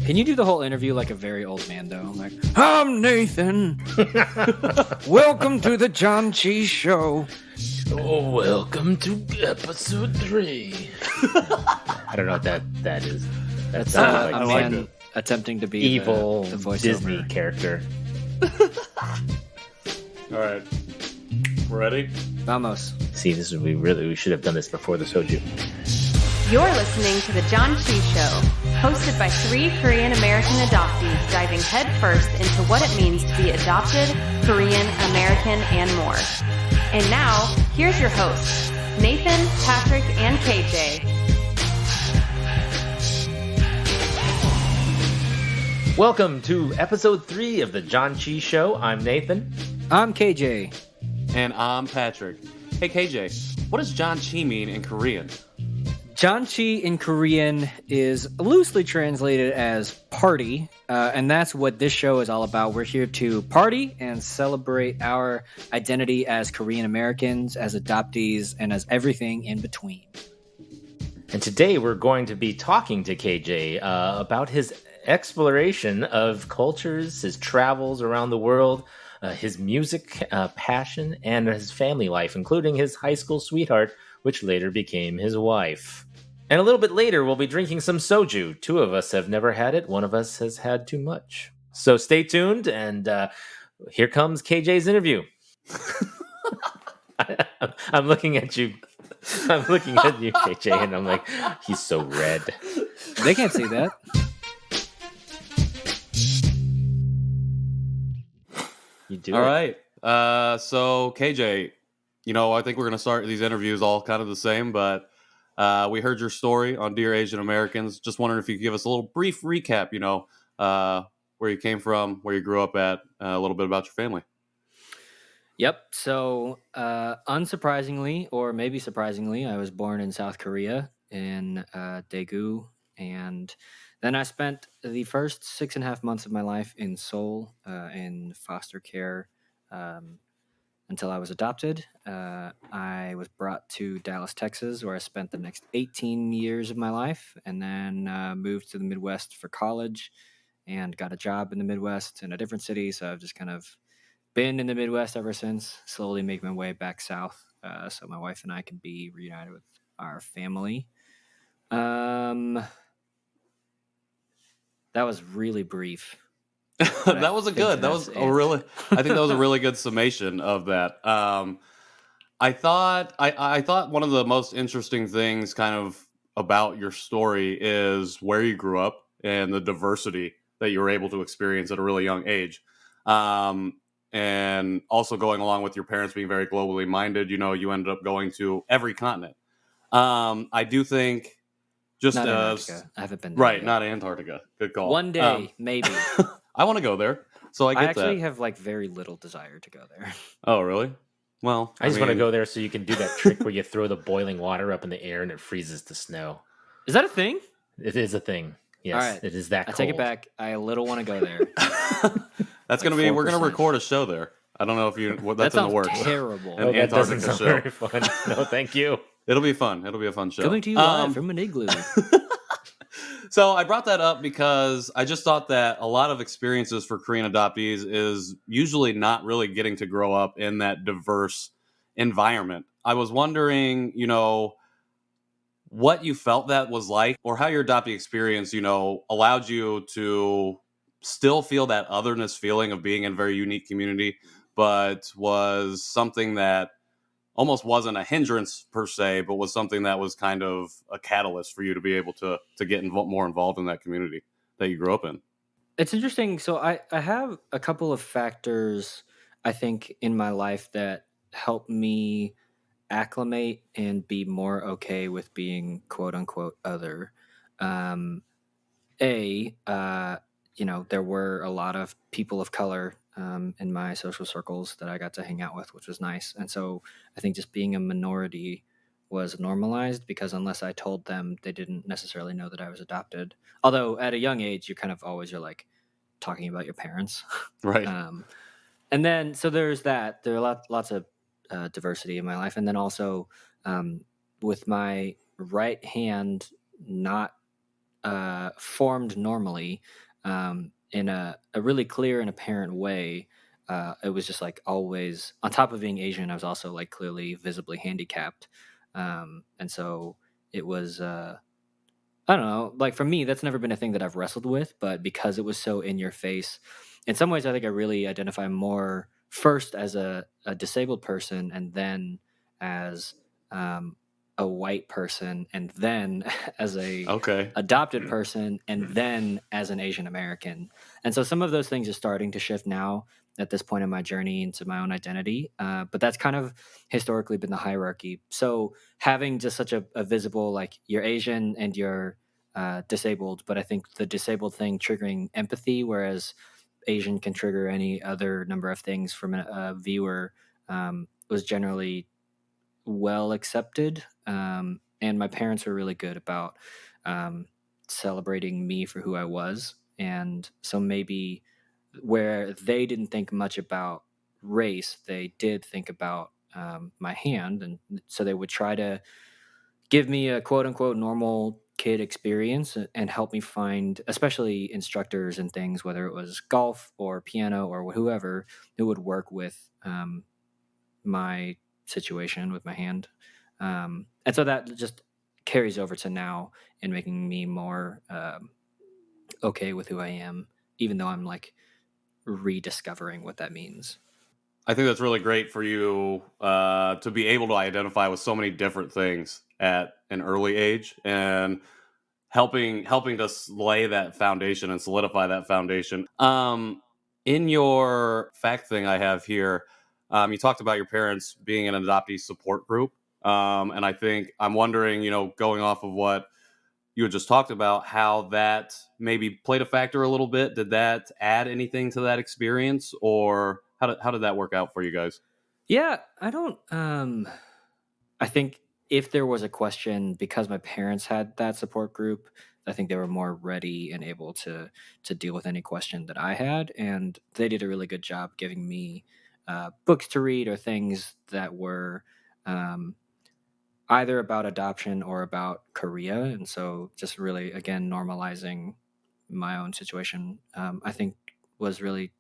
Can you do the whole interview like a very old man, though? Like, I'm Nathan. Welcome to the Janchi Show. Oh, welcome to episode 3. I don't know what that is. That's sounds a like man attempting to be evil the voiceover Disney character. All right, we're ready. Vamos. See, this is we should have done this before the soju. You're listening to the Janchi Show, hosted by 3 Korean-American adoptees diving headfirst into what it means to be adopted, Korean, American, and more. And now, here's your hosts, Nathan, Patrick, and KJ. Welcome to episode 3 of the Janchi Show. I'm Nathan. I'm KJ. And I'm Patrick. Hey KJ, what does Janchi mean in Korean? Janchi in Korean is loosely translated as party, and that's what this show is all about. We're here to party and celebrate our identity as Korean Americans, as adoptees, and as everything in between. And today we're going to be talking to KJ about his exploration of cultures, his travels around the world, his music passion, and his family life, including his high school sweetheart, which later became his wife. And a little bit later, we'll be drinking some soju. 2 of us have never had it. 1 of us has had too much. So stay tuned, and here comes KJ's interview. I'm looking at you. I'm looking at you, KJ, and I'm like, he's so red. They can't see that. You do All it. right. So KJ, I think we're going to start these interviews all kind of the same, but we heard your story on Dear Asian Americans. Just wondering if you could give us a little brief recap, where you came from, where you grew up at, a little bit about your family. Yep. So, unsurprisingly, or maybe surprisingly, I was born in South Korea in Daegu, and then I spent the first 6.5 months of my life in Seoul in foster care until I was adopted. I was brought to Dallas, Texas, where I spent the next 18 years of my life, and then moved to the Midwest for college and got a job in the Midwest in a different city. So I've just kind of been in the Midwest ever since, slowly make my way back south so my wife and I can be reunited with our family. That was really brief. That was I think that was a really good summation of that. I thought one of the most interesting things kind of about your story is where you grew up and the diversity that you were able to experience at a really young age. And also going along with your parents being very globally minded, you ended up going to every continent. I do think just Not as Antarctica. I haven't been there right, yet. not Antarctica. Good call. One day, maybe. I want to go there, so I I get actually that. have very little desire to go there. Oh, really? Well, I just want to go there so you can do that trick where you throw the boiling water up in the air and it freezes to snow. Is that a thing? It is a thing. Yes, All right. it is that I cold. take it back. I a little want to go there. That's gonna Like we're gonna 4%. record a show there. I don't know if that's That in sounds the works. terrible. An That doesn't Antarctica sound show. very fun. No, thank you. It'll be fun. It'll be a fun show. Coming to you live from an igloo. So I brought that up because I just thought that a lot of experiences for Korean adoptees is usually not really getting to grow up in that diverse environment. I was wondering, what you felt that was like, or how your adoptee experience, allowed you to still feel that otherness feeling of being in a very unique community, but was something that almost wasn't a hindrance per se, but was something that was kind of a catalyst for you to be able to get more involved in that community that you grew up in. It's interesting. So I have a couple of factors, I think, in my life that help me acclimate and be more okay with being quote unquote other. There were a lot of people of color in my social circles that I got to hang out with, which was nice. And so I think just being a minority was normalized because unless I told them, they didn't necessarily know that I was adopted. Although at a young age, you kind of always are like talking about your parents. Right. And then, so there's that. There are lots of diversity in my life. And then also with my right hand not formed normally, in a really clear and apparent way. It was just like always, on top of being Asian, I was also like clearly visibly handicapped. And so it was, I don't know, like for me, that's never been a thing that I've wrestled with, but because it was so in your face, in some ways, I think I really identify more first as a disabled person, and then as a white person, and then as a Okay. adopted person, and then as an Asian American. And so some of those things are starting to shift now at this point in my journey into my own identity. But that's kind of historically been the hierarchy. So having just such a visible, like, you're Asian and you're disabled, but I think the disabled thing triggering empathy, whereas Asian can trigger any other number of things from a viewer, was generally well accepted. And my parents were really good about celebrating me for who I was. And so maybe where they didn't think much about race, they did think about my hand. And so they would try to give me a quote unquote normal kid experience and help me find, especially instructors and things, whether it was golf or piano or whoever, who would work with my situation with my hand. And so that just carries over to now in making me more okay with who I am, even though I'm like rediscovering what that means. I think that's really great for you to be able to identify with so many different things at an early age, and helping to lay that foundation and solidify that foundation. In your fact thing I have here, you talked about your parents being an adoptee support group, and I think I'm wondering, going off of what you had just talked about, how that maybe played a factor a little bit. Did that add anything to that experience, or how did that work out for you guys? Yeah, I don't. I think if there was a question, because my parents had that support group, I think they were more ready and able to deal with any question that I had, and they did a really good job giving me books to read or things that were um, either about adoption or about Korea, and so just really again normalizing my own situation. I think was really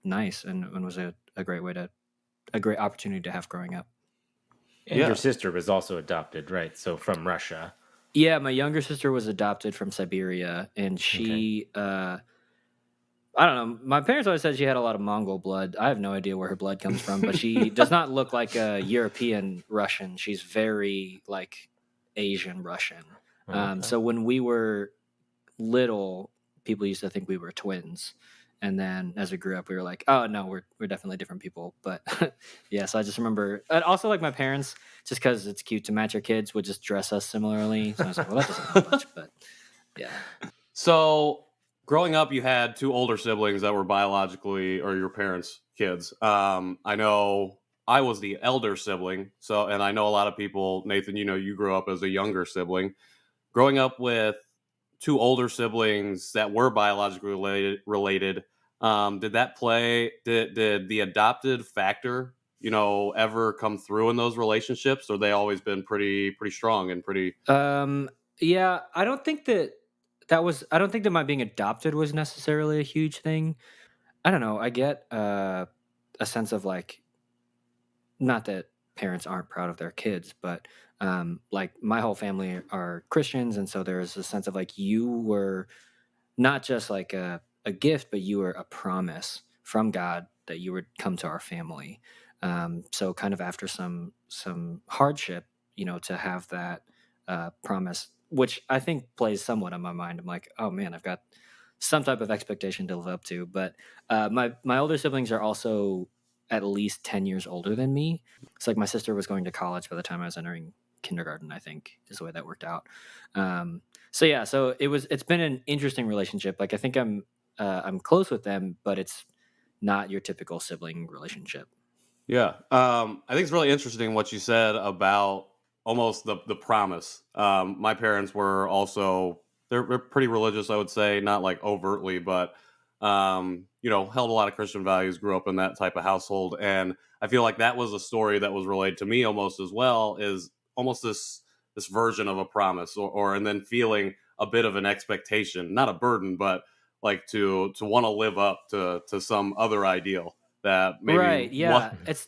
nice and was a great way to a great opportunity to have growing up. And your Yeah. sister was also adopted, right? So from Russia. Yeah, my younger sister was adopted from Siberia, and Okay. I don't know. My parents always said she had a lot of Mongol blood. I have no idea where her blood comes from, but she does not look like a European Russian. She's very like Asian Russian. Okay. So when we were little, people used to think we were twins. And then as we grew up, we were like, oh no, we're definitely different people. But yeah, so I just remember, and also like my parents, just because it's cute to match our kids, would just dress us similarly. So I was like, well, that doesn't help much, but yeah. So, growing up, you had two older siblings that were biologically or your parents' kids. I know I was the elder sibling, and I know a lot of people. Nathan, you grew up as a younger sibling. Growing up with two older siblings that were biologically related, did that play? Did the adopted factor, ever come through in those relationships, or they always been pretty strong and pretty? Yeah, I don't think I don't think that my being adopted was necessarily a huge thing. I don't know. I get a sense of like, not that parents aren't proud of their kids, but like my whole family are Christians, and so there's a sense of like you were not just like a gift, but you were a promise from God that you would come to our family. So kind of after some hardship, to have that promise, which I think plays somewhat on my mind. I'm like, oh man, I've got some type of expectation to live up to. But my older siblings are also at least 10 years older than me. It's like my sister was going to college by the time I was entering kindergarten, I think is the way that worked out. So yeah, so it's been an interesting relationship. Like I think I'm close with them, but it's not your typical sibling relationship. Yeah. I think it's really interesting what you said about almost the promise. My parents were also they're pretty religious, I would say, not like overtly, but held a lot of Christian values, grew up in that type of household, and I feel like that was a story that was relayed to me almost as well, is almost this version of a promise, or and then feeling, a bit of an expectation, not a burden, but like to want to live up to some other ideal that maybe Right. Yeah. It's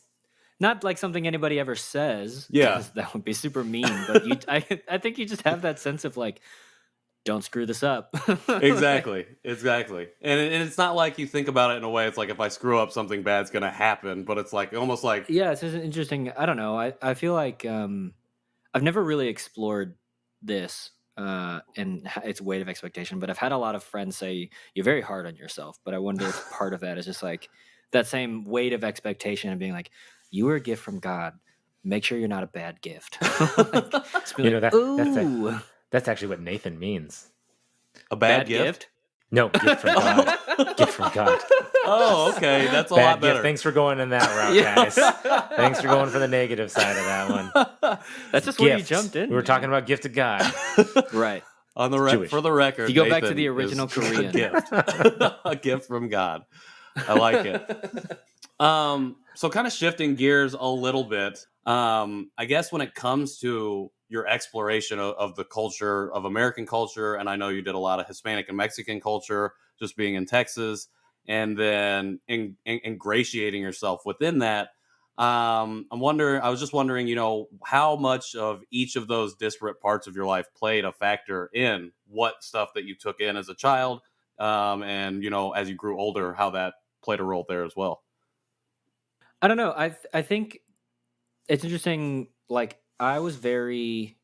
not like something anybody ever says. Yeah. 'cause that would be super mean. But I think you just have that sense of like, don't screw this up. Exactly. And it's not like you think about it in a way. It's like if I screw up, something bad's gonna happen. But it's like almost like Yeah, it's just interesting. I don't know. I feel like I've never really explored this and its weight of expectation, but I've had a lot of friends say you're very hard on yourself. But I wonder if part of that is just like that same weight of expectation and being like, you were a gift from God. Make sure you're not a bad gift. Like, just be You know, like, ooh, that's actually what Nathan means. a bad bad gift. gift. No, gift from God. Gift from God. Oh, okay, that's a Bad lot gift. better. Thanks for going in that route, Yeah. guys. Thanks for going for the negative side of that one. That's just where you Gift. jumped in. We were man. talking about gift of God. Right. On the Jewish. for the record, If you go back to Nathan the original is Korean. a gift, a gift from God. I like it. So kind of shifting gears a little bit. I guess when it comes to your exploration of the culture of American culture, and I know you did a lot of Hispanic and Mexican culture, just being in Texas, and then ingratiating yourself within that. I was just wondering, how much of each of those disparate parts of your life played a factor in what stuff that you took in as a child, and as you grew older, how that played a role there as well. I don't know. I think it's interesting. Like I was very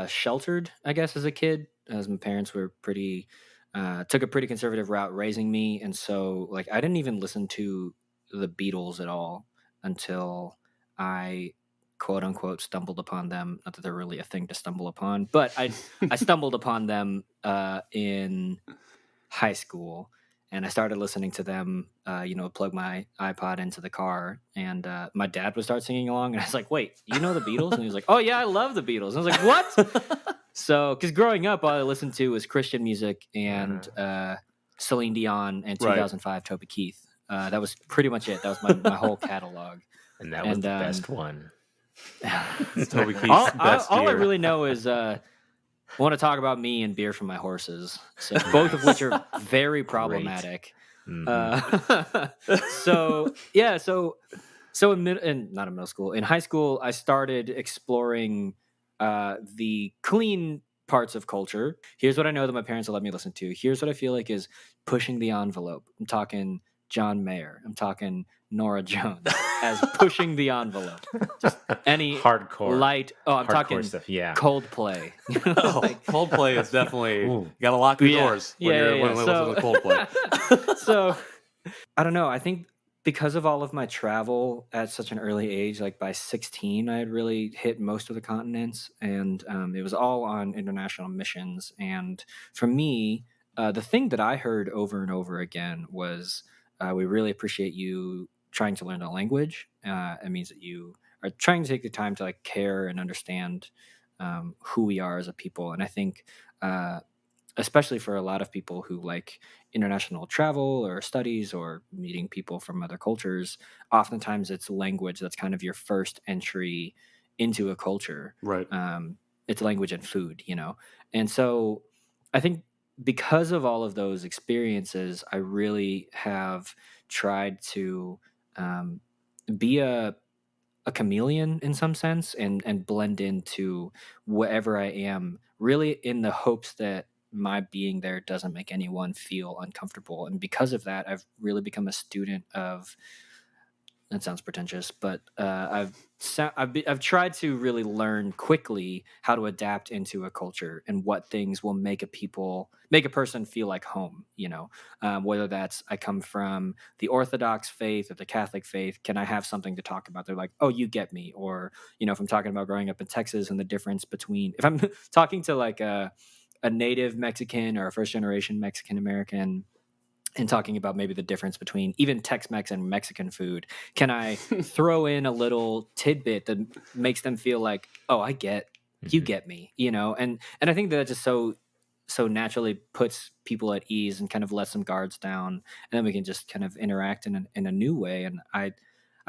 sheltered, I guess, as a kid, as my parents were pretty took a pretty conservative route raising me, and so like I didn't even listen to the Beatles at all until I quote unquote stumbled upon them. Not that they're really a thing to stumble upon, but I stumbled upon them in high school. And I started listening to them, plug my iPod into the car, and my dad would start singing along. And I was like, wait, you know the Beatles? And he was like, oh, yeah, I love the Beatles. And I was like, what? So, because growing up, all I listened to was Christian music and Celine Dion and 2005 Toby Keith. That was pretty much it. That was my whole catalog. And that was the best one. Toby Keith's best all I year. really know is I want to talk about me and beer from my horses, so both of which are very problematic. So not in middle school, in high school, I started exploring the clean parts of culture. Here's what I know that my parents will let me listen to. Here's what I feel like is pushing the envelope. I'm talking John Mayer. I'm talking Nora Jones as pushing the envelope. Just any hardcore light. Oh, I'm hardcore talking stuff. Yeah. Coldplay. Coldplay is definitely got to lock your doors when you're listening to Coldplay. So I don't know. I think because of all of my travel at such an early age, like by 16, I had really hit most of the continents, and it was all on international missions. And for me, the thing that I heard over and over again was, we really appreciate you trying to learn the language. It means that you are trying to take the time to like care and understand who we are as a people. And I think, especially for a lot of people who like international travel or studies or meeting people from other cultures, oftentimes it's language that's kind of your first entry into a culture. Right. It's language and food, And so I think because of all of those experiences, I really have tried to be a chameleon in some sense and blend into wherever I am, really in the hopes that my being there doesn't make anyone feel uncomfortable. And because of that, I've really become a student of, that sounds pretentious, but I've tried to really learn quickly how to adapt into a culture and what things will make a person feel like home. Whether that's I come from the Orthodox faith or the Catholic faith, can I have something to talk about? They're like, oh, you get me. Or if I'm talking about growing up in Texas and the difference between, if I'm talking to like a native Mexican or a first generation Mexican American, and talking about maybe the difference between even Tex-Mex and Mexican food, can I throw in a little tidbit that makes them feel like, oh, I get, you get me, And I think that just so naturally puts people at ease and kind of lets some guards down, and then we can just kind of interact in a new way. And I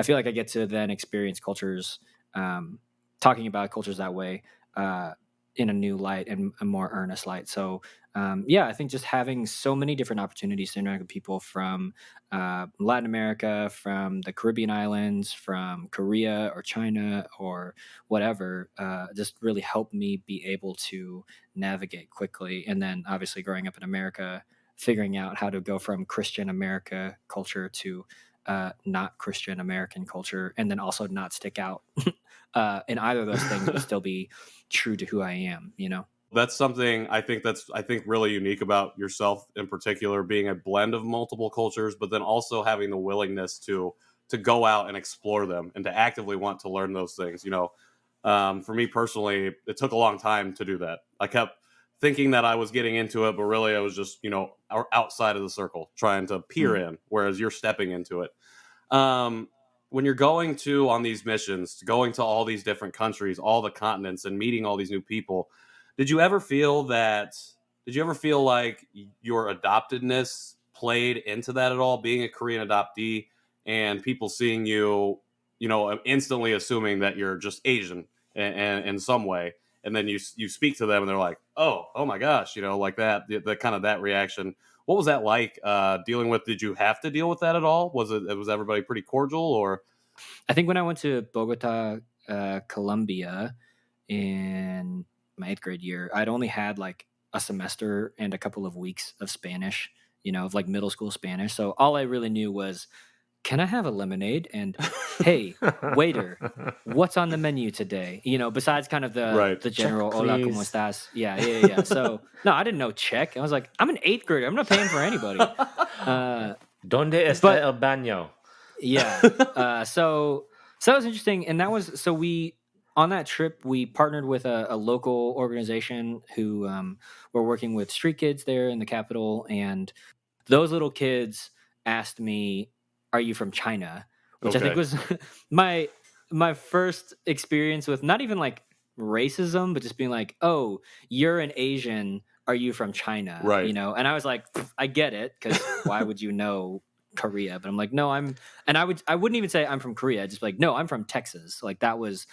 feel like I get to then experience cultures, talking about cultures that way, in a new light and a more earnest light. So yeah, I think just having so many different opportunities to interact with people from Latin America, from the Caribbean islands, from Korea or China or whatever, just really helped me be able to navigate quickly. And then obviously growing up in America, figuring out how to go from Christian America culture to not Christian American culture, and then also not stick out in either of those things, but still be true to who I am, you know? That's something I think really unique about yourself in particular, being a blend of multiple cultures, but then also having the willingness to go out and explore them and to actively want to learn those things. You know, for me personally, it took a long time to do that. I kept thinking that I was getting into it, but really I was just, you know, outside of the circle trying to peer in, whereas you're stepping into it. When you're going to on these missions, going to all these different countries, all the continents, and meeting all these new people, did you ever feel that? Did you ever feel like your adoptedness played into that at all? Being a Korean adoptee and people seeing you, you know, instantly assuming that you're just Asian in some way, and then you speak to them and they're like, oh my gosh, you know, like that, the kind of that reaction. What was that like dealing with? Did you have to deal with that at all? Was everybody pretty cordial, or? I think when I went to Bogota, Colombia in my 8th grade year, I'd only had like a semester and a couple of weeks of Spanish, you know, of like middle school Spanish. So all I really knew was, can I have a lemonade? And hey, waiter, what's on the menu today? You know, besides kind of Right. the general Check, hola, please. ¿cómo estás? Yeah. So no, I didn't know Czech. I was like, I'm an 8th grader. I'm not paying for anybody. Donde está but- el baño? Yeah. So that was interesting. And that was, so we, on that trip, we partnered with a local organization who were working with street kids there in the capital. And those little kids asked me, are you from China? Which I think was my first experience with not even like racism, but just being like, oh, you're an Asian. Are you from China? Right. You know? And I was like, I get it. Because why would you know Korea? But I'm like, no, I wouldn't even say I'm from Korea. I'd just be like, no, I'm from Texas. Like that was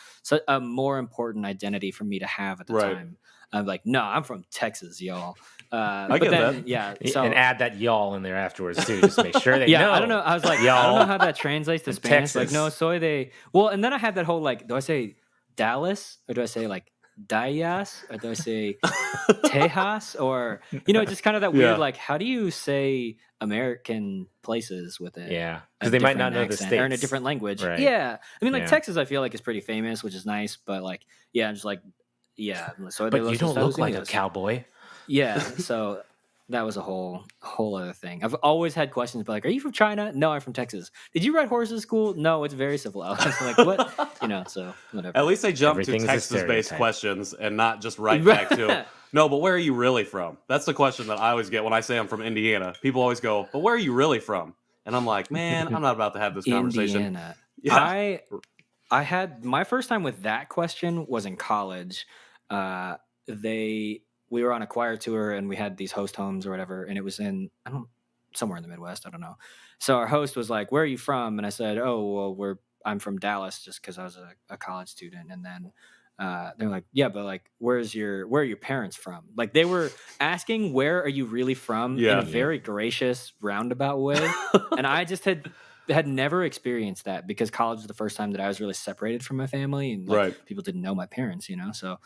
a more important identity for me to have at the time. I'm like, no, I'm from Texas, y'all. I get that. Yeah. So, and add that y'all in there afterwards too. Just make sure they yeah, know. I don't know. I was like, y'all. I don't know how that translates to Spanish. Texas. Like, no, soy de. Well, and then I had that whole like, do I say Dallas or do I say like Dallas or do I say Tejas or, you know, just kind of that weird, Yeah. like, how do you say American places with it? Yeah, a because they might not know different the accent states or in a different language. Right. Yeah, I mean, like Yeah. Texas, I feel like is pretty famous, which is nice. But like, yeah, I'm just like, yeah. So But you don't look like a cowboy. Yeah, so that was a whole other thing. I've always had questions, but like, are you from China? No, I'm from Texas. Did you ride horses at school? No, it's very civil. I was like, what? You know, so whatever. At least they jumped to Everything's a Texas-based stereotype. questions and not just right back to, no, but where are you really from? That's the question that I always get when I say I'm from Indiana. People always go, but where are you really from? And I'm like, man, I'm not about to have this conversation. Indiana. Yeah. I had my first time with that question was in college. We were on a choir tour and we had these host homes or whatever, and it was in somewhere in the Midwest, I don't know. So our host was like, "Where are you from?" And I said, "Oh, well, I'm from Dallas," just because I was a college student. And then they're like, "Yeah, but like, where are your parents from?" Like they were asking, "Where are you really from?" Yeah. in a very gracious, roundabout way, and I just had never experienced that because college was the first time that I was really separated from my family and like, Right. people didn't know my parents, you know. So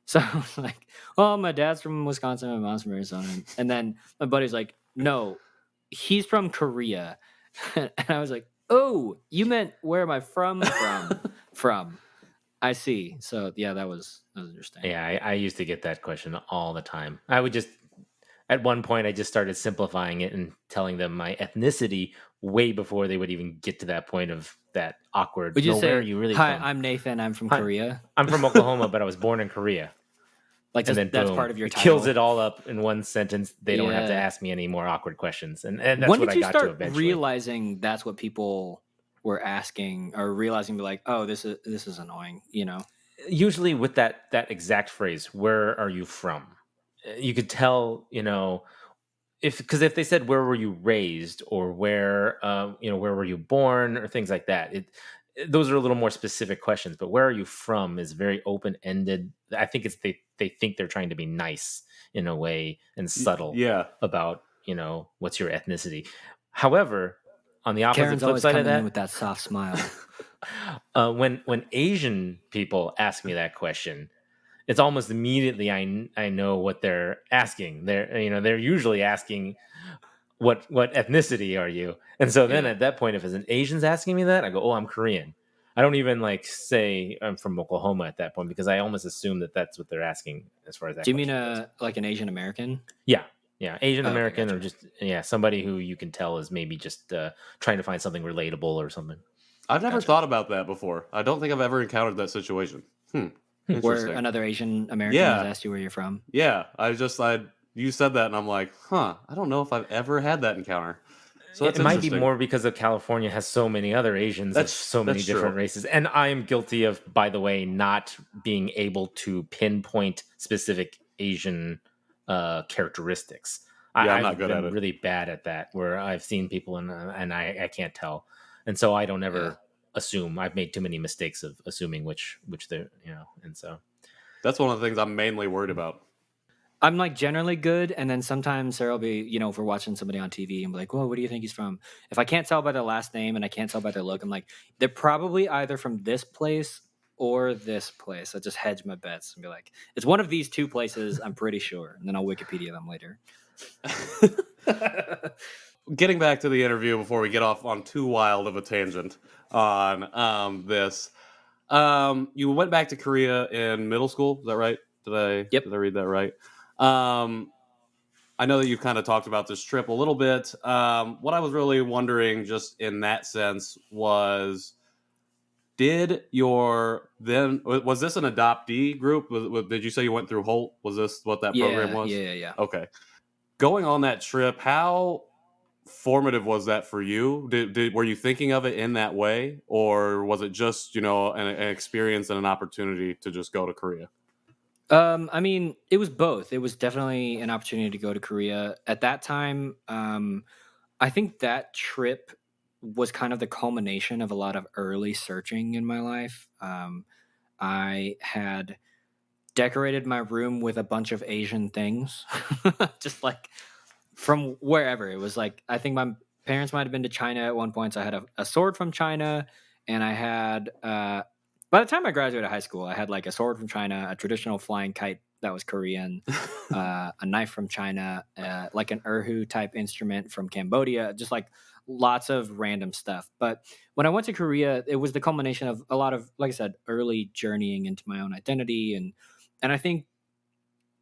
so I was like, well, my dad's from Wisconsin, my mom's from Arizona. And then my buddy's like, no, he's from Korea. And I was like, oh, you meant where am I from? From. I see. So yeah, that was interesting. Yeah, I used to get that question all the time. I would just, at one point, I just started simplifying it and telling them my ethnicity way before they would even get to that point of that awkward. Would you say, where are you really hi, from? I'm Nathan, I'm from Hi, Korea? I'm from Oklahoma, but I was born in Korea. Like, And then that's boom, part of your it title. kills it all up in one sentence. They don't have to Yeah. ask me any more awkward questions. And that's When what did I you got to start eventually. realizing that's what people were asking, or realizing like, oh, this is annoying, you know? Usually with that exact phrase, where are you from? You could tell, you know, because if they said where were you raised or where where were you born or things like that, those are a little more specific questions. But where are you from is very open ended. I think it's they think they're trying to be nice in a way and subtle Yeah. about what's your ethnicity. However, on the opposite Karen's flip always side of coming in that, with that soft smile. when Asian people ask me that question, it's almost immediately I know what they're asking. They're usually asking what ethnicity are you? And so then Yeah. at that point, if it's an Asian's asking me that, I go, oh, I'm Korean. I don't even like say I'm from Oklahoma at that point because I almost assume that that's what they're asking as far as that Do you mean question goes. like an Asian American? Yeah. Asian Oh, okay, American or gotcha. just somebody who you can tell is maybe just trying to find something relatable or something. I've never Gotcha. thought about that before. I don't think I've ever encountered that situation. Where Interesting. another Asian American has Yeah. asked you where you're from. Yeah. You said that and I'm like, huh, I don't know if I've ever had that encounter. So that's It might be interesting. more because of California has so many other Asians of so many that's different true. races. And I am guilty of, by the way, not being able to pinpoint specific Asian characteristics. Yeah, I'm not I've good at been it. really bad at that, where I've seen people and I can't tell. And so I don't ever assume. I've made too many mistakes of assuming which they're, and so. That's one of the things I'm mainly worried about. I'm like generally good, and then sometimes Sarah will be, if we're watching somebody on TV and be like, "Well, where do you think he's from?" If I can't tell by their last name and I can't tell by their look, I'm like, they're probably either from this place or this place. I just hedge my bets and be like, it's one of these two places. I'm pretty sure, and then I'll Wikipedia them later. Getting back to the interview before we get off on too wild of a tangent on this, you went back to Korea in middle school. Is that right? Yep. Did I read that right? I know that you've kind of talked about this trip a little bit. What I was really wondering, just in that sense, was was this an adoptee group? Did you say you went through Holt? Was this what that program was? Yeah. Okay. Going on that trip, how formative was that for you? Were you thinking of it in that way, or was it just an experience and an opportunity to just go to Korea? I mean, it was both. It was definitely an opportunity to go to Korea at that time. I think that trip was kind of the culmination of a lot of early searching in my life. I had decorated my room with a bunch of Asian things, just like from wherever. It was like, I think my parents might have been to China at one point. So I had a sword from China, and I had, by the time I graduated high school, I had like a sword from China, a traditional flying kite that was Korean, a knife from China, like an erhu type instrument from Cambodia, just like lots of random stuff. But when I went to Korea, it was the culmination of a lot of, like I said, early journeying into my own identity. And I think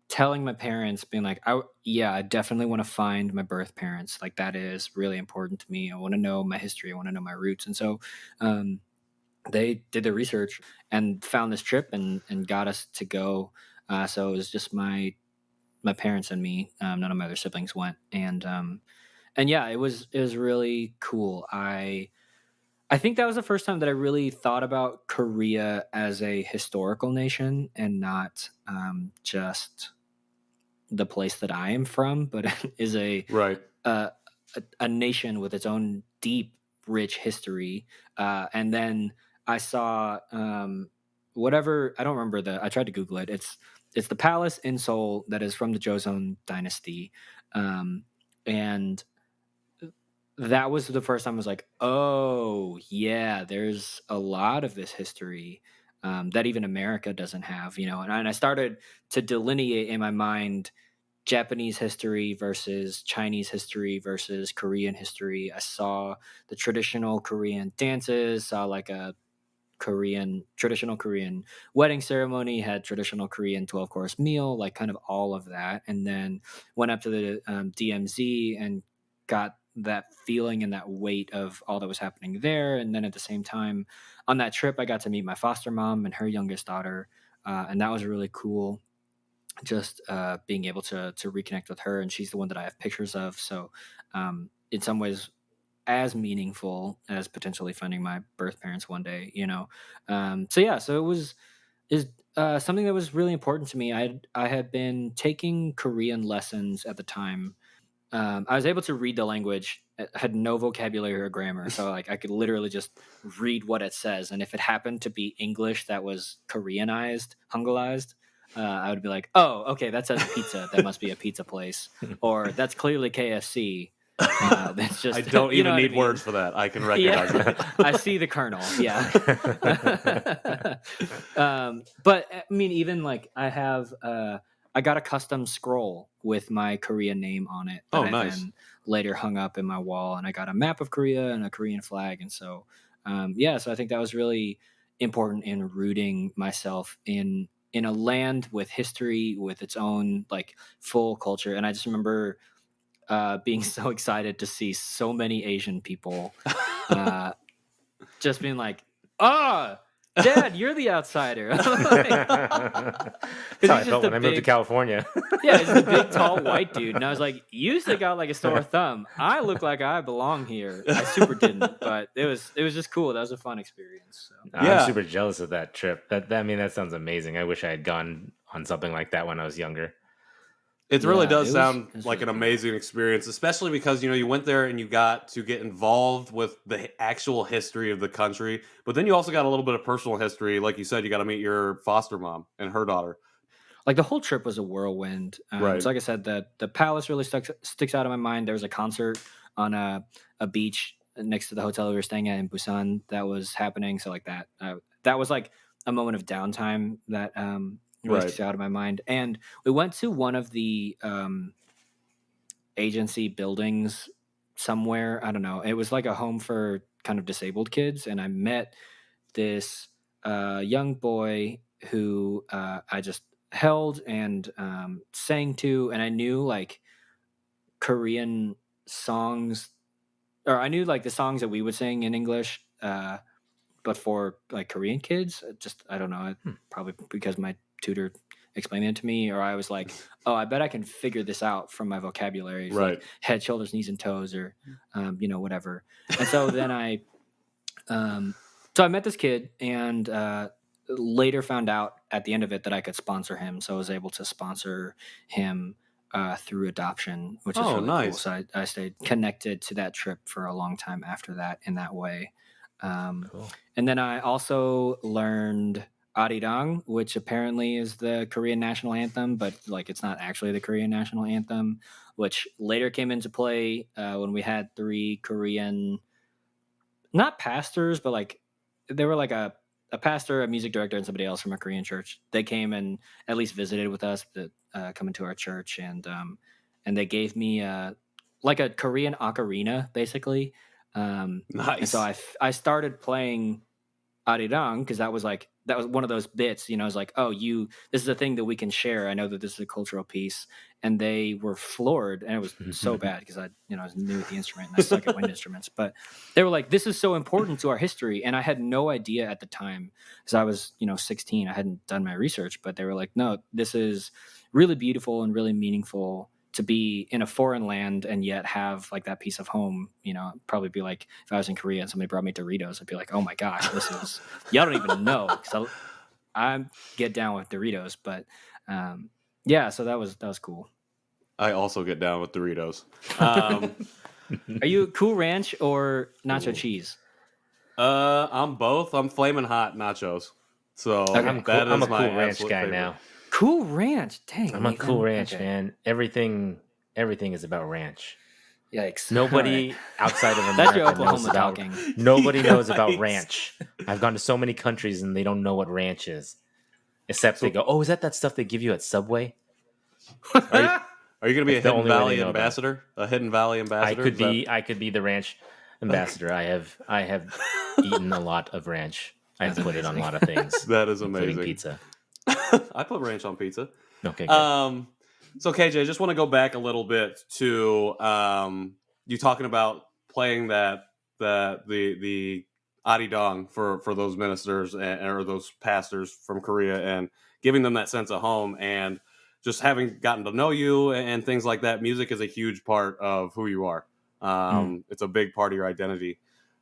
telling my parents, being like, I definitely want to find my birth parents. Like, that is really important to me. I want to know my history. I want to know my roots. And so they did their research and found this trip and got us to go. So it was just my parents and me. None of my other siblings went. And yeah, it was really cool. I think that was the first time that I really thought about Korea as a historical nation and not just the place that I am from, but is Right. a nation with its own deep, rich history. And then I saw whatever, I don't remember I tried to Google it. It's the palace in Seoul that is from the Joseon dynasty, and that was the first time I was like, oh yeah, there's a lot of this history that even America doesn't have, and I started to delineate in my mind Japanese history versus Chinese history versus Korean history. I saw the traditional Korean dances, saw like a traditional Korean wedding ceremony, had traditional Korean 12-course meal, like kind of all of that. And then went up to the DMZ and got that feeling and that weight of all that was happening there. And then at the same time on that trip, I got to meet my foster mom and her youngest daughter. And that was really cool, just being able to reconnect with her. And she's the one that I have pictures of. So in some ways, as meaningful as potentially finding my birth parents one day, so it was something that was really important to me. I had been taking Korean lessons at the time, I was able to read the language. I had no vocabulary or grammar, so like I could literally just read what it says. And if it happened to be English that was Koreanized, Hangulized, I would be like, "Oh, okay, that says pizza. That must be a pizza place," or "That's clearly KFC." That's just I don't you know even what I need mean? words for that. I can recognize Yeah, it. I see the kernel. Yeah. But I mean, even like I got a custom scroll with my Korean name on it that Oh, I nice. then later hung up in my wall, and I got a map of Korea and a Korean flag, and so yeah, so I think that was really important in rooting myself in a land with history, with its own like full culture, and I just remember being so excited to see so many Asian people just being like, "Ah, Dad, you're the outsider." That's Because how I he's just felt a when I moved to big, California. yeah, he's a big, tall white dude, and I was like, "You stick out like a sore thumb. I look like I belong here." I super didn't, but it was just cool. That was a fun experience. So. I'm Yeah. super jealous of that trip. I mean, that sounds amazing. I wish I had gone on something like that when I was younger. It really Yeah, does it sound was like really an cool. amazing experience, especially because you went there and you got to get involved with the actual history of the country, but then you also got a little bit of personal history. Like you said, you got to meet your foster mom and her daughter. Like the whole trip was a whirlwind. Right. So like I said, the palace really sticks out in my mind. There was a concert on a beach next to the hotel we were staying at in Busan that was happening. So like that was like a moment of downtime that really Right. sticks out in my mind. And we went to one of the agency buildings somewhere. I don't know. It was like a home for kind of disabled kids, and I met this young boy who I just held and sang to, and I knew like Korean songs, or I knew like the songs that we would sing in English, but for like Korean kids, just I don't know, probably because my tutor explained it to me, or I was like, oh, I bet I can figure this out from my vocabulary. It's Right. like head, shoulders, knees, and toes, or whatever. And so then so I met this kid, and later found out at the end of it that I could sponsor him. So I was able to sponsor him through adoption, which is Oh, really cool. nice. So I stayed connected to that trip for a long time after that in that way. Cool. And then I also learned Arirang, which apparently is the Korean national anthem, but like it's not actually the Korean national anthem, which later came into play when we had 3 Korean, not pastors, but like they were like a pastor, a music director, and somebody else from a Korean church. They came and at least visited with us, coming to our church, and they gave me like a Korean ocarina, basically. And Nice. so I started playing Arirang because that was one of those bits, I was like, oh, this is a thing that we can share. I know that this is a cultural piece, and they were floored, and it was so bad because I was new at the instrument and I suck at wind instruments, but they were like, this is so important to our history, and I had no idea at the time because I was 16. I hadn't done my research, but they were like, no, this is really beautiful and really meaningful to be in a foreign land and yet have like that piece of home. Probably be like if I was in Korea and somebody brought me Doritos, I'd be like, oh my gosh, this is y'all don't even know, because I get down with Doritos. But yeah, so that was cool. I also get down with Doritos. Are you Cool Ranch or nacho cheese? I'm both. I'm flaming hot nachos. So Okay. I'm a my Cool Ranch absolute guy favorite. now. Cool Ranch, dang. I'm a Nathan. Cool Ranch, Okay. man. Everything is about ranch. Yikes. Nobody All right. outside of That's your America knows Oklahoma about. talking. Nobody knows about Nice. ranch. I've gone to so many countries and they don't know what ranch is, except they go, "Oh, is that stuff they give you at Subway?" Are you going to be That's a the Hidden only way they Valley know about it. ambassador? A Hidden Valley ambassador? I could be the ranch ambassador. I have eaten a lot of ranch. I've put it on a lot of things. That is including amazing. pizza. I put ranch on pizza. Okay, good. So KJ, I just want to go back a little bit to you talking about playing the arirang for those ministers or those pastors from Korea and giving them that sense of home, and just having gotten to know you and things like that. Music is a huge part of who you are. It's a big part of your identity.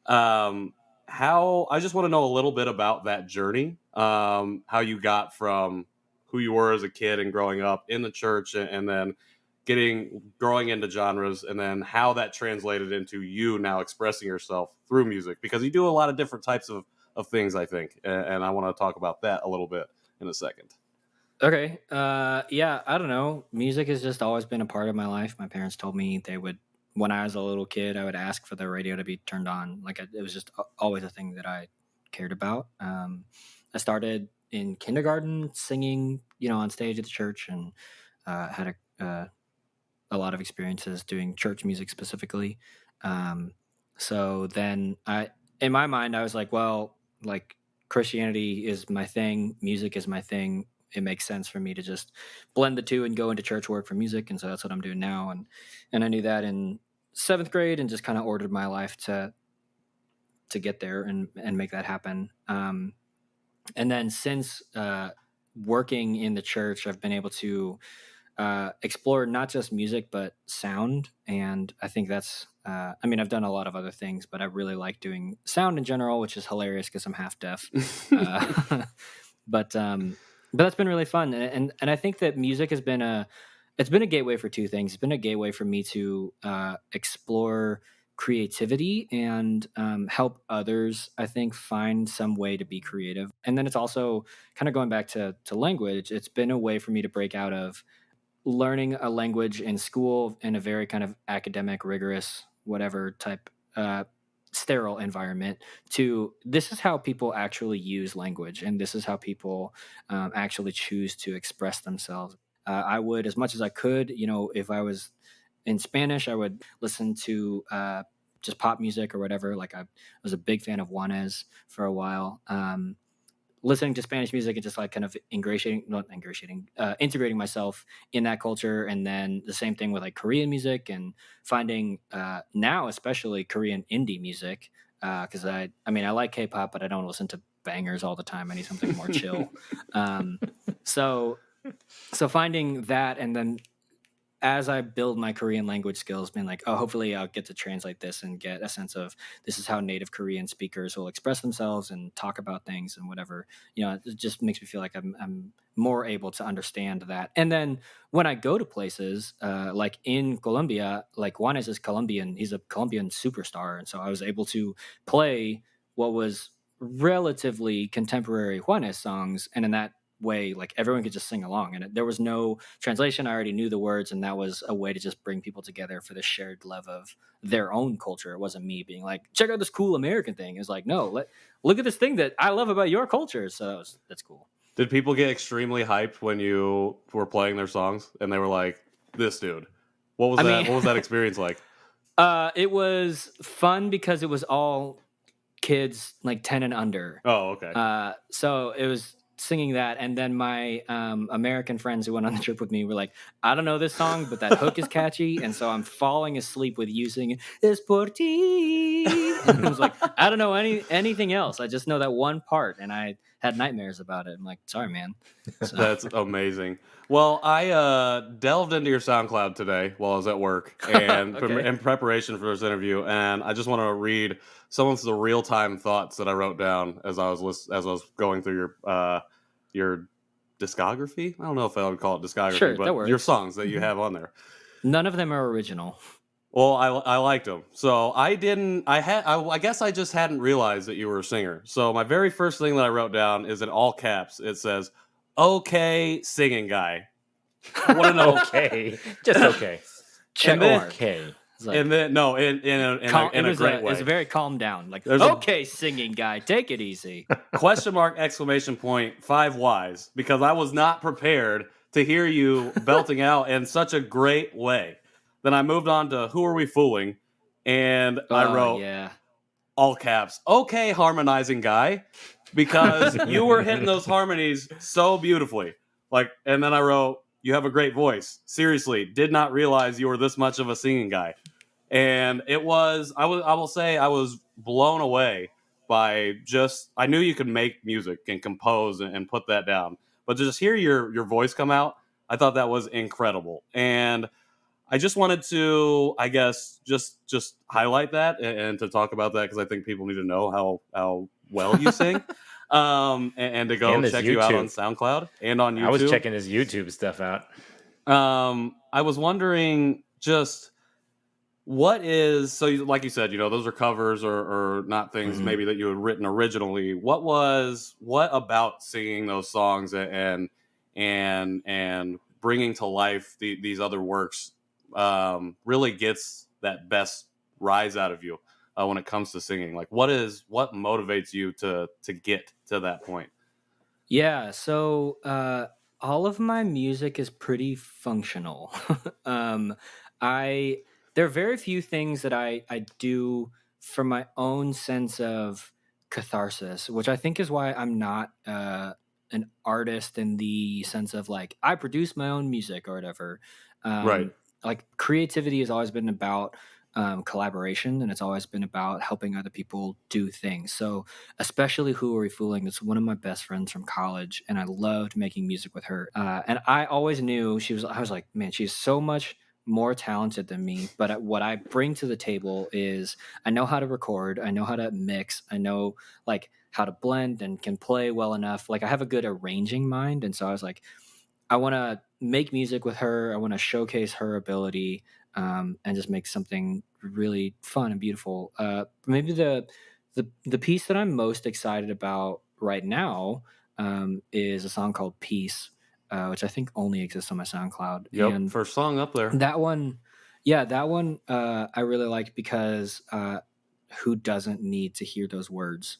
How I just want to know a little bit about that journey. How you got from who you were as a kid and growing up in the church, and then growing into genres, and then how that translated into you now expressing yourself through music, because you do a lot of different types of things, I think, and I want to talk about that a little bit in a second. Okay. Yeah, I don't know. Music has just always been a part of my life. My parents told me they would, when I was a little kid, I would ask for the radio to be turned on. Like it was just always a thing that I cared about. I started in kindergarten singing, on stage at the church, and had a lot of experiences doing church music specifically. So then in my mind, I was like, well, like Christianity is my thing, music is my thing. It makes sense for me to just blend the two and go into church work for music, and so that's what I'm doing now. And I knew that in 7th grade, and just kind of ordered my life to get there and make that happen. And then since working in the church, I've been able to explore not just music but sound, and I think that's I've done a lot of other things, but I really like doing sound in general, which is hilarious because I'm half deaf. But that's been really fun, and I think that music has been a gateway for two things. It's been a gateway for me to explore creativity and help others, I think, find some way to be creative. And then it's also kind of going back to language. It's been a way for me to break out of learning a language in school in a very kind of academic, rigorous, whatever type, sterile environment, to this is how people actually use language, and this is how people actually choose to express themselves. I would, as much as I could, if I was in Spanish, I would listen to just pop music or whatever. Like I was a big fan of Juanes for a while. Listening to Spanish music and just like kind of integrating myself in that culture. And then the same thing with like Korean music, and finding now especially Korean indie music, because I like K-pop, but I don't listen to bangers all the time. I need something more chill. So finding that, and then as I build my Korean language skills, being like, oh, hopefully I'll get to translate this and get a sense of this is how native Korean speakers will express themselves and talk about things and whatever. It just makes me feel like I'm more able to understand that. And then when I go to places like in Colombia, like Juanes is Colombian, he's a Colombian superstar, and so I was able to play what was relatively contemporary Juanes songs, and in that way, like everyone could just sing along, and there was no translation. I already knew the words, and that was a way to just bring people together for the shared love of their own culture. It wasn't me being like, check out this cool American thing. It was like, no, look at this thing that I love about your culture. So that's cool. Did people get extremely hyped when you were playing their songs and they were like, this dude? What was that experience like? It was fun because it was all kids like 10 and under. Oh, okay. So it was singing that, and then my American friends who went on the trip with me were like, I don't know this song, but that hook is catchy, and so I'm falling asleep with you singing "Es por ti," and I was like, I don't know anything else. I just know that one part, and I had nightmares about it. I'm like, sorry, man. So. That's amazing. Well, I delved into your SoundCloud today while I was at work, and Okay. in preparation for this interview, and I just want to read some of the real-time thoughts that I wrote down as I was going through your discography. I don't know if I would call it discography, Sure, but that works. your songs that you have on there. None of them are original. Well, I liked them, so I guess I just hadn't realized that you were a singer. So my very first thing that I wrote down is in all caps. It says, "Okay, singing guy." I want to know. Okay, just okay. Check then, okay. Like, and then no, in a great way. It's very calm down. Like, There's okay, singing guy, take it easy. Question mark, exclamation point, 5 Ys, because I was not prepared to hear you belting out in such a great way. Then I moved on to Who Are We Fooling? And I wrote, all caps, okay, harmonizing guy, because you were hitting those harmonies so beautifully. And then I wrote, you have a great voice. Seriously, did not realize you were this much of a singing guy. And I will say I was blown away by I knew you could make music and compose and put that down. But to just hear your voice come out, I thought that was incredible. And I just wanted to, I guess, just highlight that and to talk about that, because I think people need to know how well you sing. And to go check you out on SoundCloud and on YouTube. I was checking his YouTube stuff out. I was wondering just what is so like you said, those are covers or not things Mhm. maybe that you had written originally. What about singing those songs and bringing to life these other works really gets that best rise out of you when it comes to singing? Like what motivates you to get to that point? Yeah, so all of my music is pretty functional. um, I There are very few things that I do for my own sense of catharsis, which I think is why I'm not an artist in the sense of like I produce my own music or whatever. Right. Like creativity has always been about collaboration, and it's always been about helping other people do things. So especially Who Are We Fooling? It's one of my best friends from college, and I loved making music with her. And I always knew I was like, man, she's so much more talented than me. But what I bring to the table is I know how to record, I know how to mix, I know like how to blend and can play well enough. Like I have a good arranging mind. And so I was like, I want to make music with her. I want to showcase her ability and just make something really fun and beautiful. Maybe the piece that I'm most excited about right now is a song called "Peace," which I think only exists on my SoundCloud. Yep. And First song up there. that one, yeah, that one I really like because who doesn't need to hear those words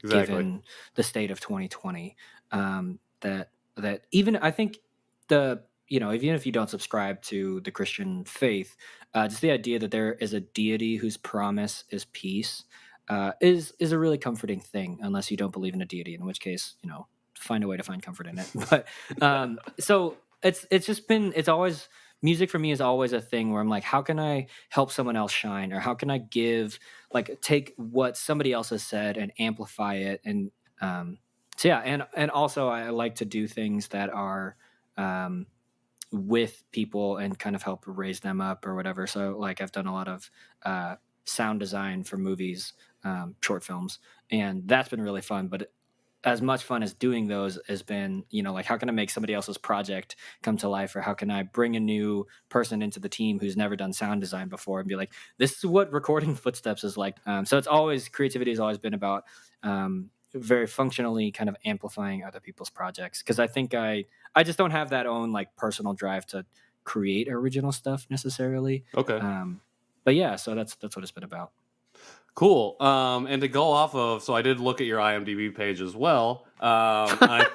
Exactly. given the state of 2020? That even I think even if you don't subscribe to the Christian faith, just the idea that there is a deity whose promise is peace is a really comforting thing, unless you don't believe in a deity, in which case find a way to find comfort in it. But so it's always music for me is always a thing where I'm like, how can I help someone else shine, or how can I take what somebody else has said and amplify it. And so yeah, and also I like to do things that are um, with people and kind of help raise them up or whatever. So like I've done a lot of sound design for movies, short films, and that's been really fun. But as much fun as doing those has been, like how can I make somebody else's project come to life, or how can I bring a new person into the team who's never done sound design before and be like, this is what recording footsteps is like. So creativity has always been about very functionally kind of amplifying other people's projects. Cause I think I just don't have that own like personal drive to create original stuff necessarily. Okay. But yeah, so that's what it's been about. Cool. And to go off of, so I did look at your IMDb page as well. I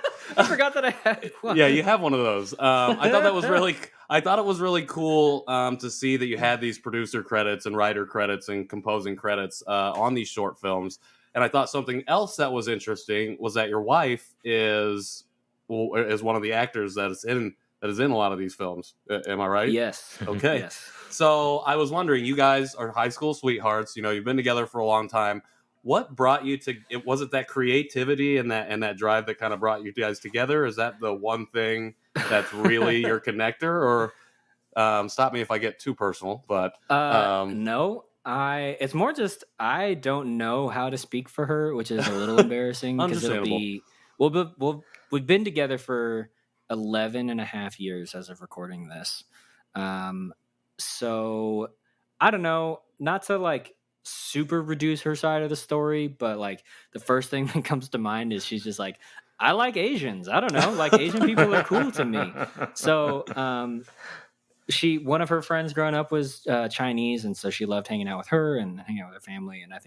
forgot that I had one. Yeah, you have one of those. I thought it was really cool to see that you had these producer credits and writer credits and composing credits on these short films. And I thought something else that was interesting was that your wife is one of the actors that is in a lot of these films. Am I right? Yes. Okay. Yes. So I was wondering, you guys are high school sweethearts. You've been together for a long time. What brought you to it? Was it that creativity and that drive that kind of brought you guys together? Is that the one thing that's really your connector? Or stop me if I get too personal, but no, it's more just I don't know how to speak for her, which is a little embarrassing because we've been together for 11 and a half years as of recording this. So I don't know, not to like super reduce her side of the story, but like the first thing that comes to mind is she's just like, I like Asians. I don't know, like Asian people are cool to me. So one of her friends growing up was Chinese, and so she loved hanging out with her and hanging out with her family. And I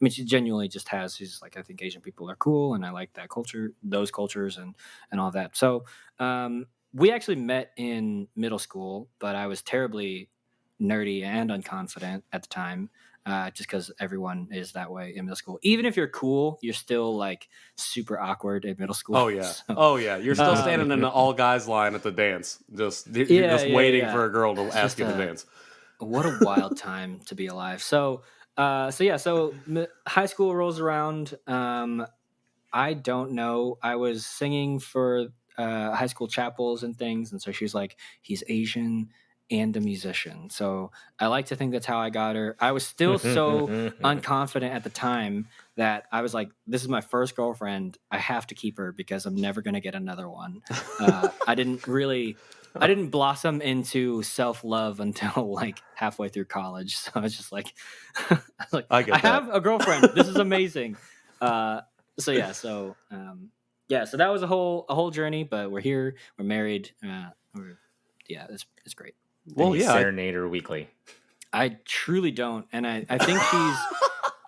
mean, she genuinely just she's like, I think Asian people are cool, and I like that culture, those cultures, and all that. So we actually met in middle school, but I was terribly nerdy and unconfident at the time. Just because everyone is that way in middle school. Even if you're cool, you're still like super awkward in middle school. Oh yeah, So, You're still standing in the all guys line at the dance, you're just waiting for a girl to ask you to dance. What a wild time to be alive. So high school rolls around. I don't know. I was singing for high school chapels and things, and so she was like, "He's Asian and a musician." So I like to think that's how I got her. I was still so unconfident at the time that I was like, "This is my first girlfriend. I have to keep her because I'm never going to get another one." I didn't really I didn't blossom into self-love until like halfway through college. So I was just like, I get I that. have a girlfriend. This is amazing. So yeah, so so that was a whole journey, but we're here, we're married. It's great. Well, You yeah, serenade her weekly. I truly don't, and I think she's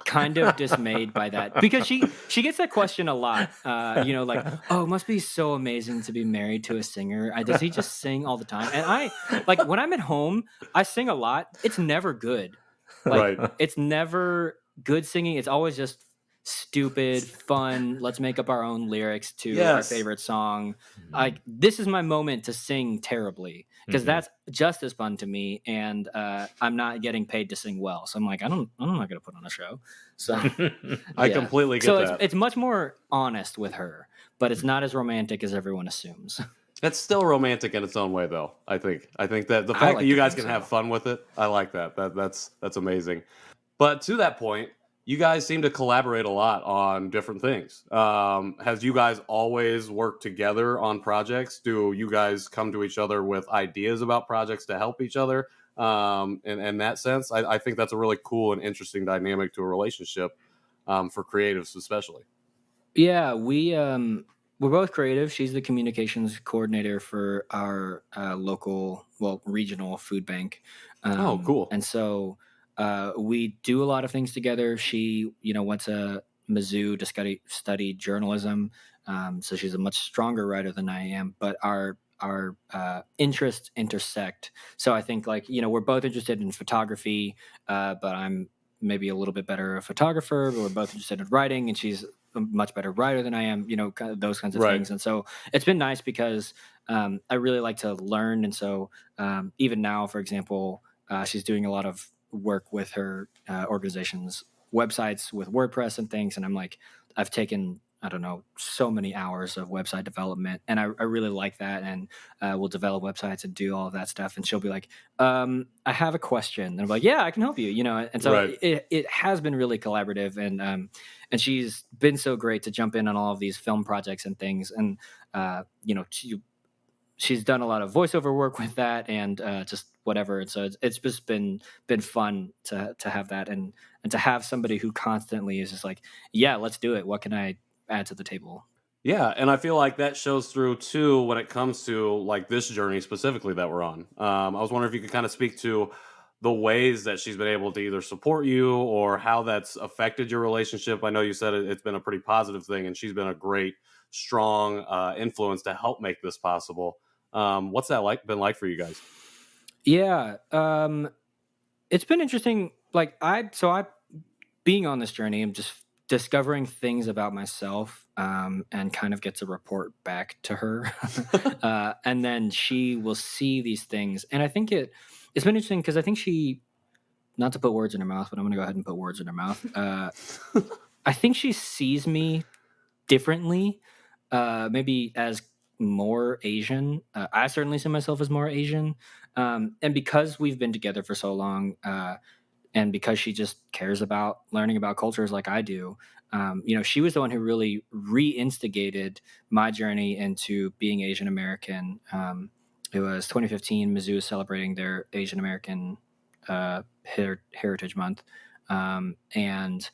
kind of dismayed by that because she gets that question a lot. Like, oh, it must be so amazing to be married to a singer. Does he just sing all the time? And I like when I'm at home, I sing a lot. It's never good. Like Right. it's never good singing. It's always just stupid, fun. Let's make up our own lyrics to our Yes. favorite song. Like this is my moment to sing terribly because that's just as fun to me, and I'm not getting paid to sing well. So I'm like, I'm not going to put on a show. So I yeah. completely get so that. it's much more honest with her, but it's not as romantic as everyone assumes. That's still romantic in its own way, though. I think that the I fact like that you to guys think can so. have fun with it, I like that. That's amazing. But to that point, you guys seem to collaborate a lot on different things. Has you guys always worked together on projects? Do you guys come to each other with ideas about projects to help each other? In that sense, I think that's a really cool and interesting dynamic to a relationship, for creatives especially. Yeah, we're both creative. She's the communications coordinator for our regional food bank. Oh, cool. And so we do a lot of things together. She, went to Mizzou to study journalism. So she's a much stronger writer than I am, but our interests intersect. So I think we're both interested in photography, but I'm maybe a little bit better a photographer, but we're both interested in writing, and she's a much better writer than I am, kind of those kinds of Right. things. And so it's been nice because I really like to learn. And so even now, for example, she's doing a lot of work with her organization's websites with WordPress and things. And I'm like, I've taken, I don't know, so many hours of website development, and I really like that. And we'll develop websites and do all of that stuff. And she'll be like, I have a question. And I'm like, yeah, I can help you, And so Right. it has been really collaborative. And she's been so great to jump in on all of these film projects and things. And, she's done a lot of voiceover work with that and just whatever. And so it's just been fun to have that and to have somebody who constantly is just like, yeah, let's do it. What can I add to the table? Yeah, and I feel like that shows through too when it comes to like this journey specifically that we're on. I was wondering if you could kind of speak to the ways that she's been able to either support you or how that's affected your relationship. I know you said it's been a pretty positive thing, and she's been a great, strong influence to help make this possible. What's that been like for you guys? Yeah, it's been interesting. Like I being on this journey, I'm just discovering things about myself, and kind of get to report back to her, and then she will see these things. And I think it's been interesting because I think she, not to put words in her mouth, but I'm going to go ahead and put words in her mouth. I think she sees me differently, maybe as more Asian. I certainly see myself as more Asian, and because we've been together for so long. And because she just cares about learning about cultures like I do, she was the one who really re-instigated my journey into being Asian American. It was 2015. Mizzou was celebrating their Asian American Heritage Month, and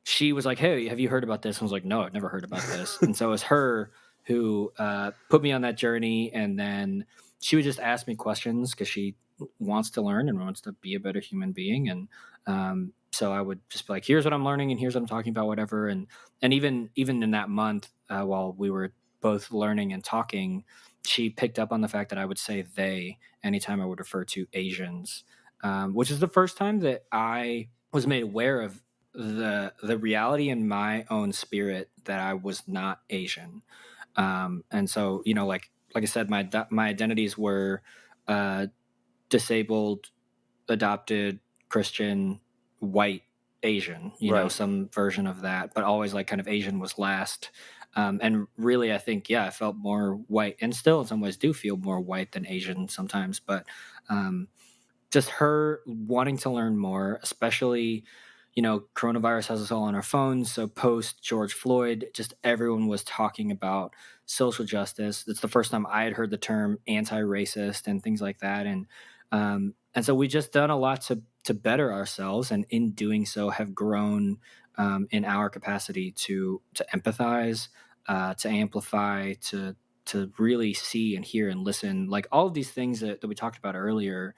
she was like, "Hey, have you heard about this?" I was like, "No, I've never heard about this." And so it was her who put me on that journey, and then she would just ask me questions because she wants to learn and wants to be a better human being. And so I would just be like, here's what I'm learning and here's what I'm talking about, whatever. And even in that month, while we were both learning and talking, she picked up on the fact that I would say they anytime I would refer to Asians, which is the first time that I was made aware of the reality in my own spirit that I was not Asian. And so, like I said, my identities were disabled, adopted, Christian, white, Asian, Right. some version of that, but always like kind of Asian was last. And really, I think, I felt more white, and still in some ways do feel more white than Asian sometimes. But just her wanting to learn more, especially, coronavirus has us all on our phones. So post George Floyd, just everyone was talking about social justice. It's the first time I had heard the term anti-racist and things like that. And so we just done a lot to better ourselves, and in doing so have grown in our capacity to empathize, to amplify, to really see and hear and listen. Like all of these things that we talked about earlier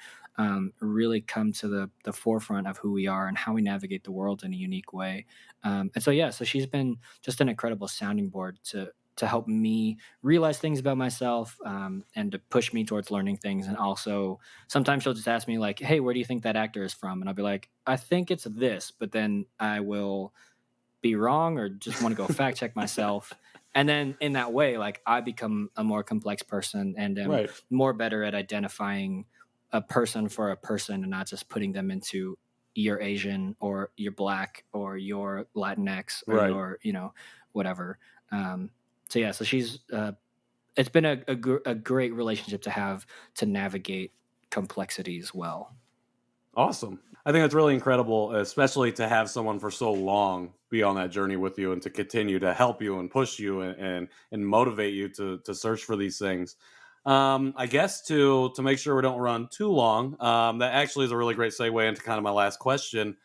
really come to the forefront of who we are and how we navigate the world in a unique way. And so, yeah, so she's been just an incredible sounding board to help me realize things about myself, and to push me towards learning things. And also sometimes she'll just ask me like, hey, where do you think that actor is from? And I'll be like, I think it's this, but then I will be wrong or just want to go fact check myself. And then in that way, like I become a more complex person and am Right. more better at identifying a person for a person and not just putting them into you're Asian or you're Black or you're Latinx or Right. you're, whatever. So yeah, so she's, it's been a great relationship to have to navigate complexity as well. Awesome. I think that's really incredible, especially to have someone for so long be on that journey with you and to continue to help you and push you and motivate you to search for these things. I guess to make sure we don't run too long, that actually is a really great segue into kind of my last question.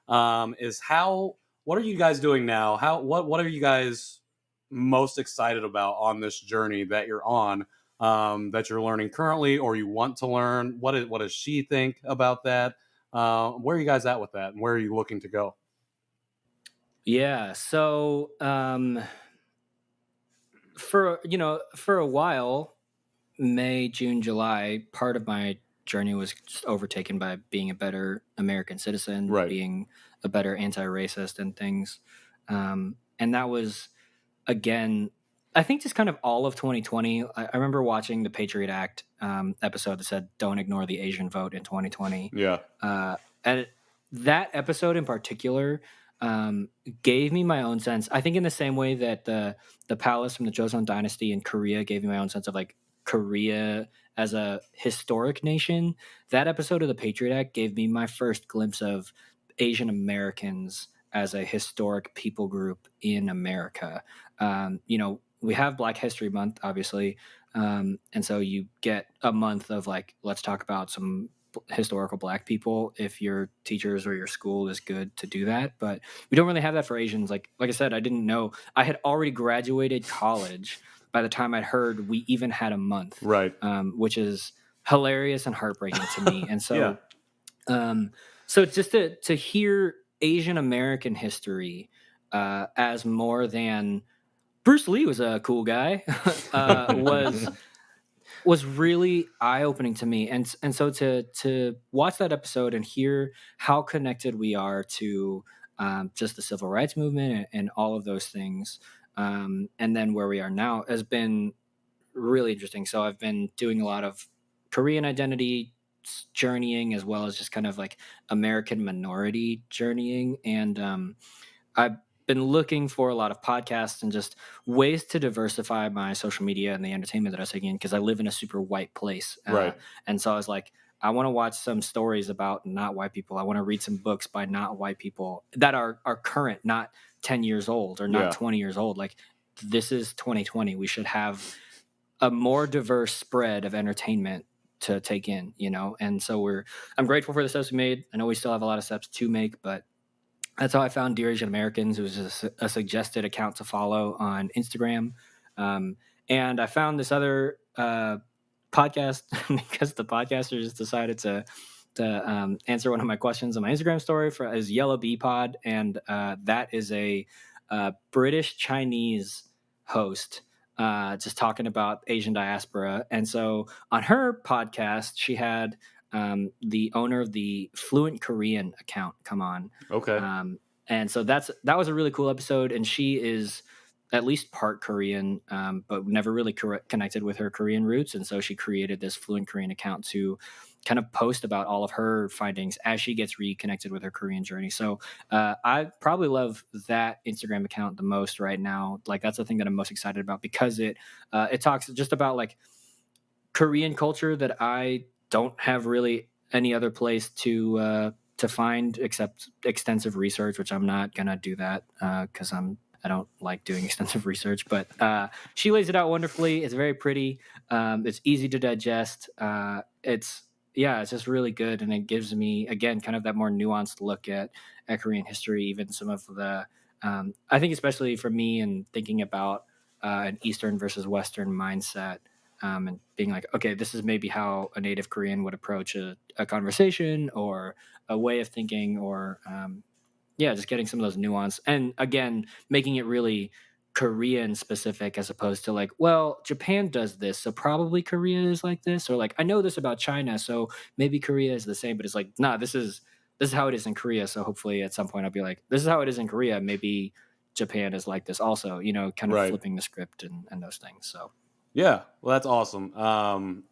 Is what are you guys doing now? What are you guys most excited about on this journey that you're on, that you're learning currently or you want to learn? What does she think about that? Where are you guys at with that, and where are you looking to go? Yeah. So for a while, May, June, July, part of my journey was just overtaken by being a better American citizen, Right. being a better anti-racist and things. And that was, again, I think just kind of all of 2020. I remember watching the Patriot Act episode that said, don't ignore the Asian vote in 2020. Yeah. And that episode in particular gave me my own sense. I think in the same way that the palace from the Joseon dynasty in Korea gave me my own sense of like Korea as a historic nation. That episode of the Patriot Act gave me my first glimpse of Asian Americans as a historic people group in America. We have Black History Month, obviously. And so you get a month of like, let's talk about some historical Black people if your teachers or your school is good to do that. But we don't really have that for Asians. Like I said, I didn't know. I had already graduated college by the time I'd heard we even had a month, Right. which is hilarious and heartbreaking to me. And so, Yeah. So just to hear Asian American history as more than Bruce Lee was a cool guy was really eye-opening to me. And so to watch that episode and hear how connected we are to just the civil rights movement and all of those things, and then where we are now has been really interesting. So I've been doing a lot of Korean identity journeying as well as just kind of like American minority journeying. And I've been looking for a lot of podcasts and just ways to diversify my social media and the entertainment that I was taking in because I live in a super white place. Right. And so I was like, I want to watch some stories about not white people. I want to read some books by not white people that are current, not 10 years old or not 20 years old. Like this is 2020. We should have a more diverse spread of entertainment to take in, And so I'm grateful for the steps we made. I know we still have a lot of steps to make, but that's how I found Dear Asian Americans. It was just a suggested account to follow on Instagram. And I found this other podcast because the podcaster just decided to answer one of my questions on my Instagram story for his Yellow Bee Pod. And that is a British Chinese host just talking about Asian diaspora. And so on her podcast, she had the owner of the Fluent Korean account come on. Okay. And so that was a really cool episode. And she is at least part Korean, but never really connected with her Korean roots. And so she created this Fluent Korean account to kind of post about all of her findings as she gets reconnected with her Korean journey. So I probably love that Instagram account the most right now. Like that's the thing that I'm most excited about because it talks just about like Korean culture that I don't have really any other place to to find except extensive research, which I'm not gonna do that because I don't like doing extensive research. But she lays it out wonderfully. It's very pretty. It's easy to digest. It's just really good, and it gives me again kind of that more nuanced look at Korean history, even some of the. I think especially for me and thinking about an Eastern versus Western mindset. And being like, okay, this is maybe how a native Korean would approach a conversation or a way of thinking, or just getting some of those nuance. And again, making it really Korean specific as opposed to like, well, Japan does this, so probably Korea is like this, or like I know this about China, so maybe Korea is the same. But it's like, nah, this is how it is in Korea. So hopefully at some point I'll be like, this is how it is in Korea. Maybe Japan is like this also. Kind of flipping the script and those things. So. Yeah, well, that's awesome.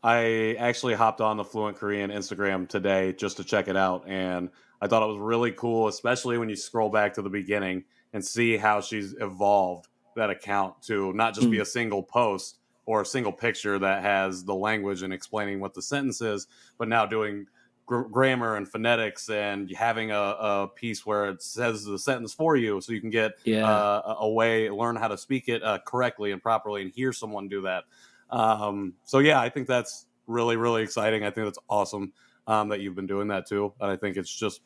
I actually hopped on the Fluent Korean Instagram today just to check it out, and I thought it was really cool, especially when you scroll back to the beginning and see how she's evolved that account to not just be a single post or a single picture that has the language and explaining what the sentence is, but now doing grammar and phonetics and having a piece where it says the sentence for you so you can get a way, learn how to speak it correctly and properly and hear someone do that. I think that's really, really exciting. I think that's awesome that you've been doing that too. And I think it's just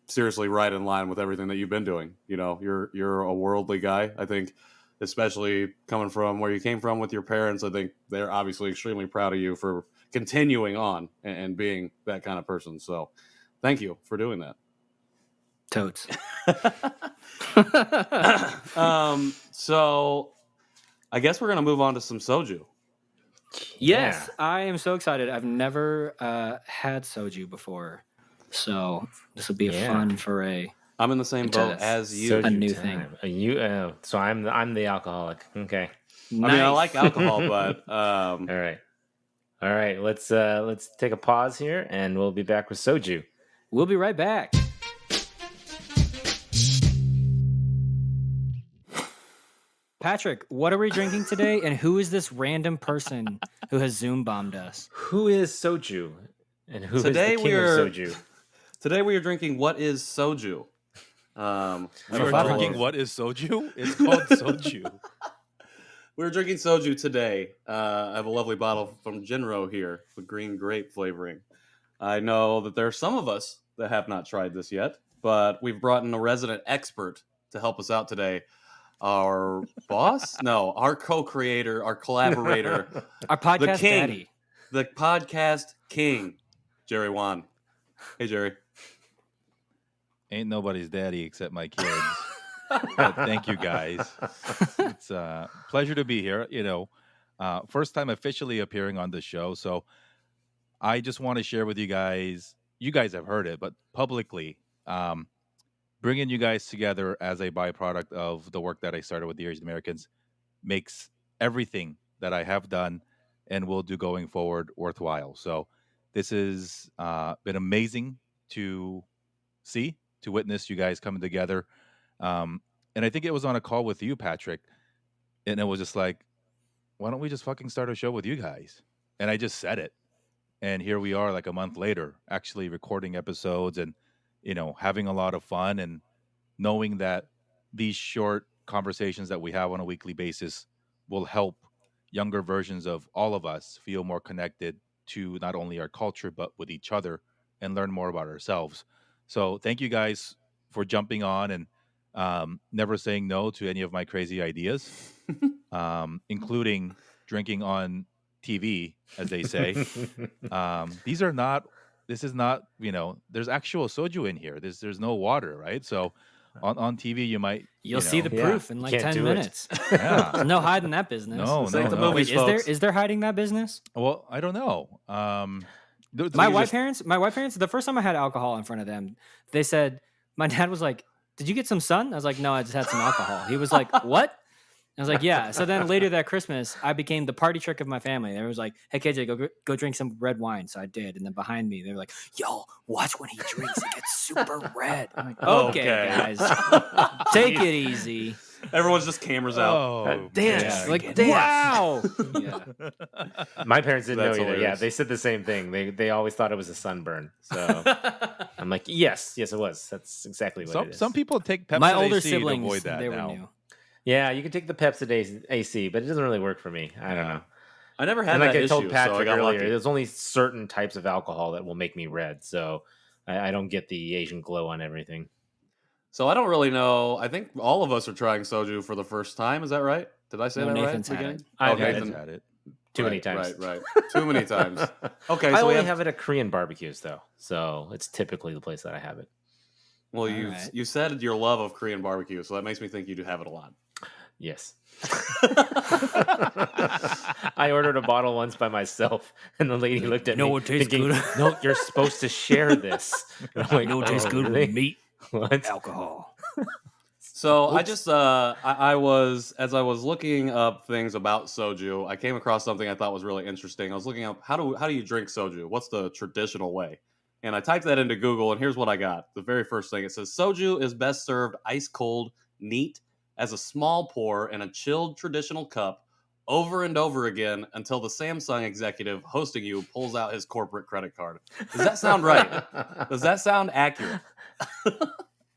seriously right in line with everything that you've been doing. You're a worldly guy. I think, especially coming from where you came from with your parents, I think they're obviously extremely proud of you for continuing on and being that kind of person. So thank you for doing that. Totes. So I guess we're going to move on to some soju. Yes, I am so excited. I've never had soju before. So this will be a fun foray. I'm in the same boat as you. A new thing. So I'm the alcoholic. Okay. Nice. I mean, I like alcohol, but All right. Let's take a pause here, and we'll be back with soju. We'll be right back. Patrick, what are we drinking today, and who is this random person who has Zoom bombed us? Who is soju, and who is the king of soju? Today we are drinking What is Soju? We're drinking What is Soju? It's called Soju. We're drinking soju today. I have a lovely bottle from Jinro here with green grape flavoring. I know that there are some of us that have not tried this yet, but we've brought in a resident expert to help us out today. Our boss? No, our co-creator, our collaborator, our podcast the king, daddy. The podcast king, Jerry Wan. Hey, Jerry. Ain't nobody's daddy except my kids. But thank you, guys. It's a pleasure to be here. First time officially appearing on the show. So I just want to share with you guys have heard it, but publicly, bringing you guys together as a byproduct of the work that I started with the Asian Americans makes everything that I have done and will do going forward worthwhile. So this has been amazing to see, to witness you guys coming together. And I think it was on a call with you, Patrick, and it was just like, why don't we just fucking start a show with you guys? And I just said it. And here we are like a month later, actually recording episodes and, having a lot of fun and knowing that these short conversations that we have on a weekly basis will help younger versions of all of us feel more connected to not only our culture, but with each other and learn more about ourselves. So thank you guys for jumping on and never saying no to any of my crazy ideas, including drinking on TV, as they say. This is not, there's actual soju in here. There's no water, right? So on TV, you'll see the proof in like 10 minutes. Yeah. No hiding that business. No. Wait, is there hiding that business? Well, I don't know. My white parents, the first time I had alcohol in front of them, they said, my dad was like, did you get some sun? I was like, no, I just had some alcohol. He was like, what? I was like, yeah. So then later that Christmas, I became the party trick of my family. They was like, hey, KJ, go drink some red wine. So I did. And then behind me, they were like, yo, watch when he drinks. It gets super red. I'm like, okay. Guys, take it easy. Everyone's just cameras out. Oh, Dance, man. like dance. Wow. Yeah. My parents didn't That's know either. Yeah, hilarious. they said the same thing. They always thought it was a sunburn. So I'm like, yes, it was. That's exactly what it is. Some people take Pepsi My older AC to siblings, avoid that they were now. new. Yeah, you can take the Pepsi AC, but it doesn't really work for me. I don't know. I never had And that like I issue, told so I Patrick got earlier, lucky. there's only certain types of alcohol that will make me red. So I don't get the Asian glow on everything. So I don't really know. I think all of us are trying soju for the first time. Is that right? Did I say No, that Nathan's right? had At the beginning? I've Oh, had Nathan. had it. Too many Right, times. Right. Too many times. Okay, I so we only have. have it at Korean barbecues though, so it's typically the place that I have it. Well, All you right. you said your love of Korean barbecue, so that makes me think you do have it a lot. Yes. I ordered a bottle once by myself, and the lady looked at You know me what tastes thinking, good? "No, you're supposed to share this." And I'm like, You know what tastes "Oh, good really? with meat? What?" Alcohol. So I just I was as I was looking up things about soju, I came across something I thought was really interesting. I was looking up how do you drink soju? What's the traditional way? And I typed that into Google, and here's what I got. The very first thing it says soju is best served ice cold, neat, as a small pour in a chilled traditional cup, over and over again until the Samsung executive hosting you pulls out his corporate credit card. Does that sound right? Does that sound accurate?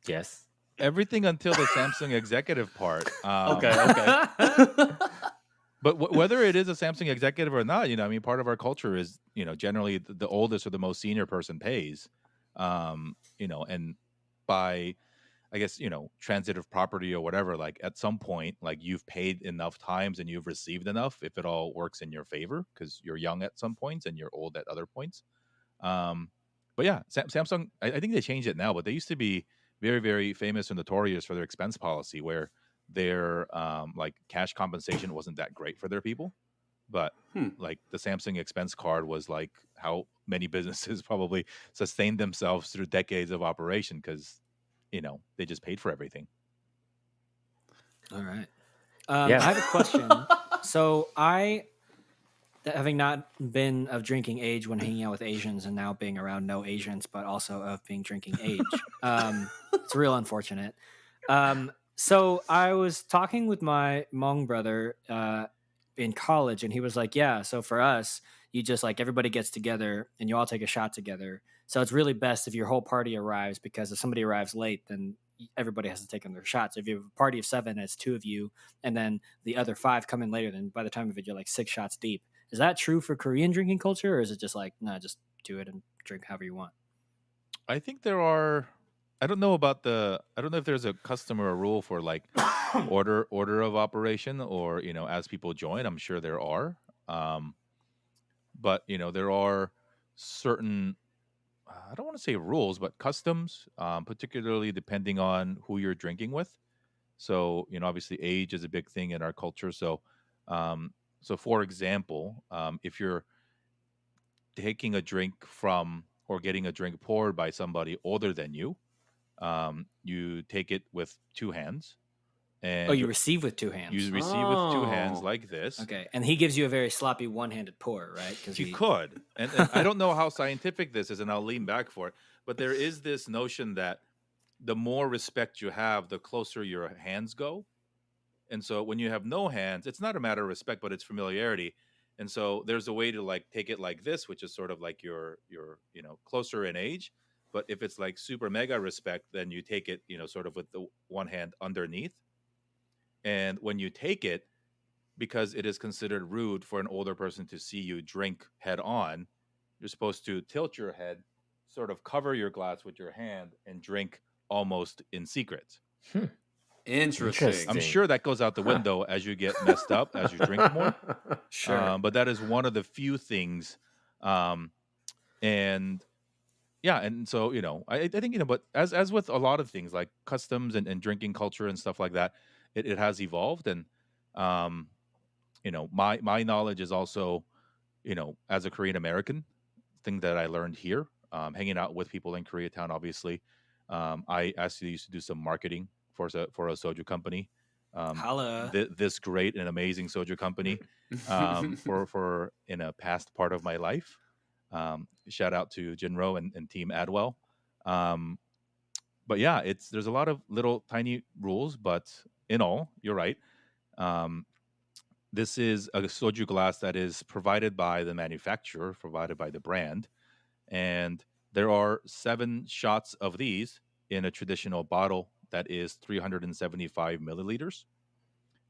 Yes. Everything until the Samsung executive part. Okay. But whether it is a Samsung executive or not, I mean, part of our culture is, generally the oldest or the most senior person pays, and by, I guess, transitive property or whatever, like at some point, like you've paid enough times and you've received enough if it all works in your favor because you're young at some points and you're old at other points. But yeah, Samsung, I think they changed it now, but they used to be very, very famous and notorious for their expense policy where their like cash compensation wasn't that great for their people. But like the Samsung expense card was like how many businesses probably sustained themselves through decades of operation because, they just paid for everything. All right. Yeah. I have a question. So having not been of drinking age when hanging out with Asians and now being around no Asians, but also of being drinking age, it's real unfortunate. So I was talking with my Hmong brother in college, and he was like, yeah, so for us, you just like everybody gets together and you all take a shot together. So it's really best if your whole party arrives, because if somebody arrives late, then everybody has to take their shots. If you have a party of 7, it's 2 of you, and then the other 5 come in later, then by the time of it, you're like 6 shots deep. Is that true for Korean drinking culture, or is it just like, no, just do it and drink however you want? I think there are. I don't know if there's a custom or a rule for like order of operation or as people join. I'm sure there are, but there are certain. I don't want to say rules, but customs, particularly depending on who you're drinking with. So obviously age is a big thing in our culture. So, for example, if you're taking a drink from or getting a drink poured by somebody older than you, you take it with 2 hands. And you receive with 2 hands. You receive with 2 hands Oh. like this. Okay, and he gives you a very sloppy one-handed pour, right? Because You could. And I don't know how scientific this is, and I'll lean back for it. But there is this notion that the more respect you have, the closer your hands go. And so when you have no hands, it's not a matter of respect, but it's familiarity. And so there's a way to like take it like this, which is sort of like your closer in age. But if it's like super mega respect, then you take it, sort of with the one hand underneath. And when you take it, because it is considered rude for an older person to see you drink head on, you're supposed to tilt your head, sort of cover your glass with your hand, and drink almost in secret. Interesting. I'm sure that goes out the window as you get messed up, as you drink more. Sure. But that is one of the few things. And yeah, and so, I think, but as with a lot of things like customs and drinking culture and stuff like that, it has evolved. And, my knowledge is also, as a Korean American, thing that I learned here, hanging out with people in Koreatown, obviously. I actually used to do some marketing for a soju company. Holla. This great and amazing soju company for in a past part of my life. Shout out to Jinro and Team Adwell. But yeah, there's a lot of little tiny rules, but in all. You're right. Um, this is a soju glass that is provided by the manufacturer, provided by the brand, and there are 7 shots of these in a traditional bottle that is 375 milliliters.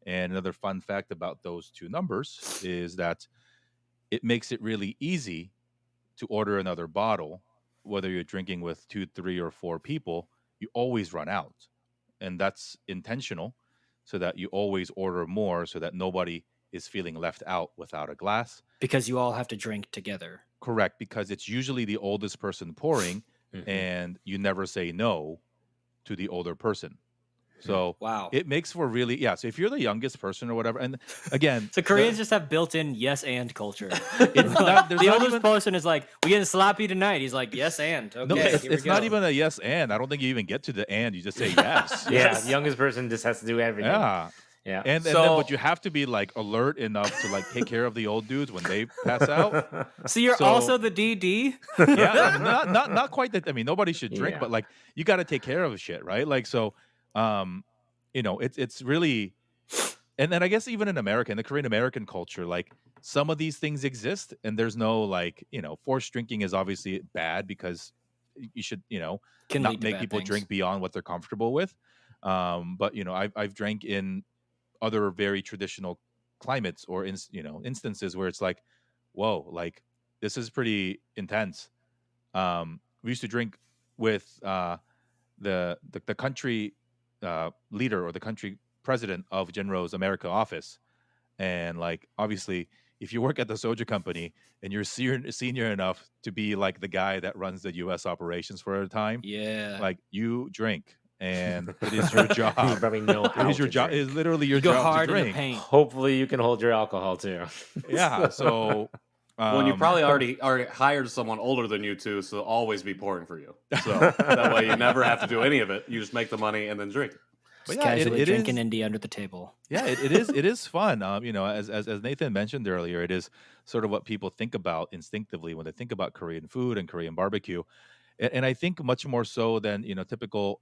And another fun fact about those two numbers is that it makes it really easy to order another bottle, whether you're drinking with 2, 3, or 4 people. You always run out, and that's intentional, so that you always order more, so that nobody is feeling left out without a glass. Because you all have to drink together. Correct, because it's usually the oldest person pouring, Mhm. and you never say no to the older person. So Wow. it makes for really, yeah. So if you're the youngest person or whatever, and again, So Koreans just have built-in yes and culture. it's not, there's The not oldest even, person is like, "We getting sloppy tonight." He's like, "Yes and." Okay, no, here we it's not go. even a yes and. I don't think you even get to the and. You just say yes. Yeah, the youngest person just has to do everything. Yeah. Yeah. And then, So- but you have to be like alert enough to like take care of the old dudes when they pass out. So you're So- also the DD. Yeah, I mean, not quite that. I mean, nobody should drink, Yeah. but like you got to take care of shit, right? Like so, it's really, and then I guess even in America, in the Korean American culture, like some of these things exist, and there's no like forced drinking is obviously bad because you should Can not lead to make bad people things. drink beyond what they're comfortable with. But I've drank in other very traditional climates or instances where it's like, whoa, like this is pretty intense. We used to drink with the country leader or the country president of Genro's America office, and like obviously if you work at the soju company and you're senior enough to be like the guy that runs the U.S. operations for a time, Yeah. like you drink, and it is your job. You probably know how It is your to job. It drink. is literally your You go job hard to in the drink. paint. Hopefully, you can hold your alcohol too. Yeah. So, Well, and you um, probably already hired someone older than you too, so they'll always be pouring for you. So that way you never have to do any of it. You just make the money and then drink. but Just yeah, casually it drinking is. indie under the table. Yeah, it is fun. As Nathan mentioned earlier, it is sort of what people think about instinctively when they think about Korean food and Korean barbecue, and I think much more so than typical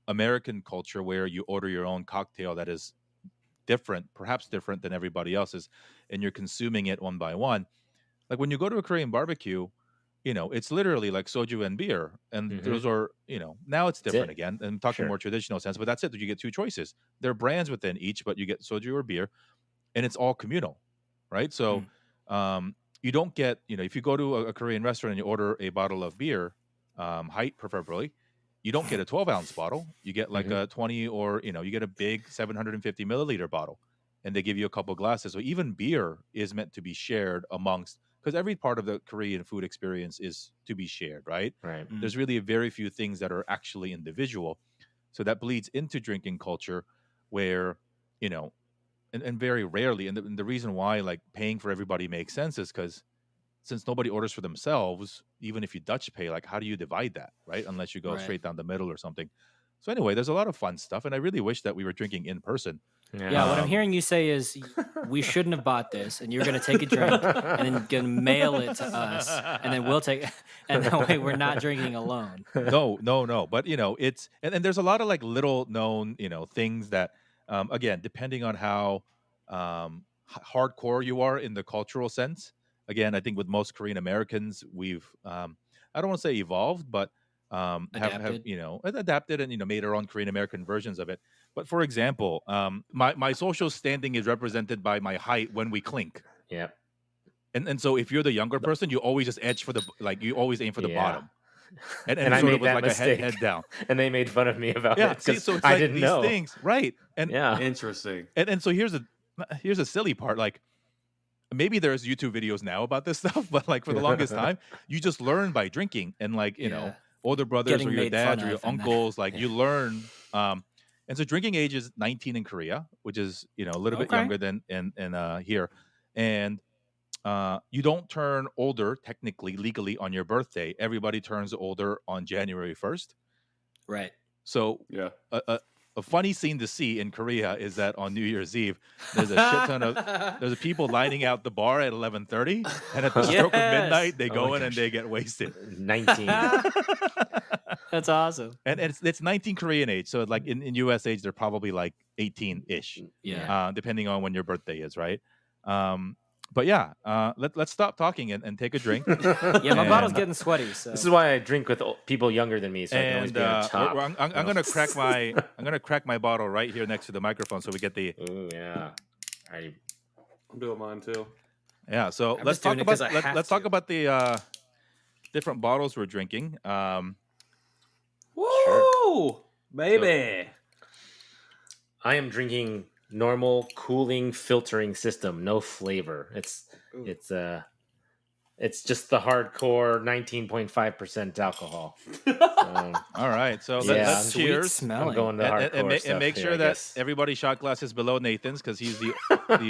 American culture where you order your own cocktail that is different, perhaps different than everybody else's, and you're consuming it one by one. Like when you go to a Korean barbecue, it's literally like soju and beer, and Mhm. those are, now it's different it. again. And I'm talking Sure. more traditional sense, but that's it. You get 2 choices. There are brands within each, but you get soju or beer, and it's all communal, right? So, you don't get, if you go to a Korean restaurant and you order a bottle of beer, height preferably, you don't get a 12-ounce bottle. You get like a 20, or you get a big 750 milliliter bottle, and they give you a couple glasses. So even beer is meant to be shared amongst, because every part of the Korean food experience is to be shared, right? Right. There's really very few things that are actually individual. So that bleeds into drinking culture where, and very rarely, and the reason why like paying for everybody makes sense is because since nobody orders for themselves, even if you Dutch pay, like how do you divide that, right? Unless you go Right. straight down the middle or something. So anyway, there's a lot of fun stuff, and I really wish that we were drinking in person. Yeah, what I'm hearing you say is we shouldn't have bought this, and you're gonna take a drink and then gonna mail it to us, and then we'll take, and that way we're not drinking alone. No. But it's and there's a lot of like little known things that again, depending on how hardcore you are in the cultural sense. Again, I think with most Korean Americans, we've I don't want to say evolved, but have Adapted. adapted and made our own Korean American versions of it. But for example, my social standing is represented by my height when we clink. Yeah. And so if you're the younger person, you always just edge for you always aim for the Yeah. bottom. And And I sort made of was that like mistake. a head down. And they made fun of me about Yeah, it see, because so it's I like didn't these know. things, right? And Yeah. Interesting. and so here's a silly part. Like maybe there's YouTube videos now about this stuff, but like for the longest time, you just learn by drinking and like Yeah. older brothers Getting or your made dads fun or your of and then- uncles, like you learn. And so drinking age is 19 in Korea, which is a little bit Okay. younger than in here, and you don't turn older technically legally on your birthday. Everybody turns older on January 1st. Right. So Yeah. a funny scene to see in Korea is that on New Year's Eve, there's a shit ton of there's people lining out the bar at 11:30, and at the stroke of Yes. midnight, they Oh go my in and gosh. they get wasted. 19. That's awesome. And it's 19 Korean age, so like in US age, they're probably like 18-ish, Yeah. depending on when your birthday is, right? But yeah, let's stop talking and take a drink. Yeah, my bottle's And- getting sweaty. So This is why I drink with people younger than me, so I can always And be on top. I'm gonna crack my bottle right here next to the microphone, so we get the Ooh, yeah. I'm doing mine too. yeah. So I'm let's just doing talk it 'cause about I have let's talk to. about the different bottles we're drinking. Woo, baby! I am drinking normal cooling filtering system, no flavor. It's just the hardcore 19.5% alcohol. All right, so Yeah, let's sweet cheers. smelling. I'm going to hardcore And stuff make here, sure I that guess. everybody shot glasses below Nathan's because he's the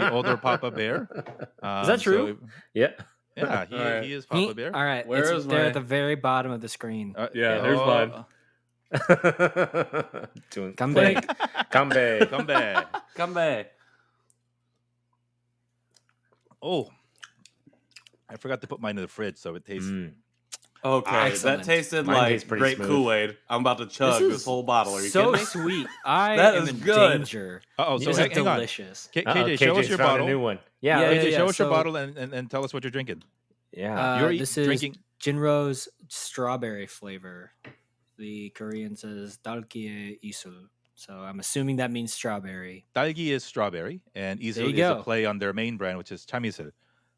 older Papa Bear. Is that true? Yeah. Yeah, All right. he is Papa Bear. All right, Where it's is there my- at the very bottom of the screen. Yeah, there's mine. Doing Come playing- back. Come back. Come back. Come back. Oh, I forgot to put mine in the fridge, so it tastes. Okay, Excellent. that tasted Mine like tastes pretty great smooth. Kool-Aid. I'm about to chug This this, is whole bottle. Are you so kidding me? sweet. I That am is in good. danger. Oh, so This hang is on. delicious. KJ, show us your found bottle. a new one. Yeah, Yeah. KJ, show us your so- bottle and tell us what you're drinking. Yeah. You're This is drinking- Jinro's strawberry flavor. The Korean says dalkie isul. So I'm assuming that means strawberry. Dalgi is strawberry, and There Isul you is go. a play on their main brand, which is chamisul.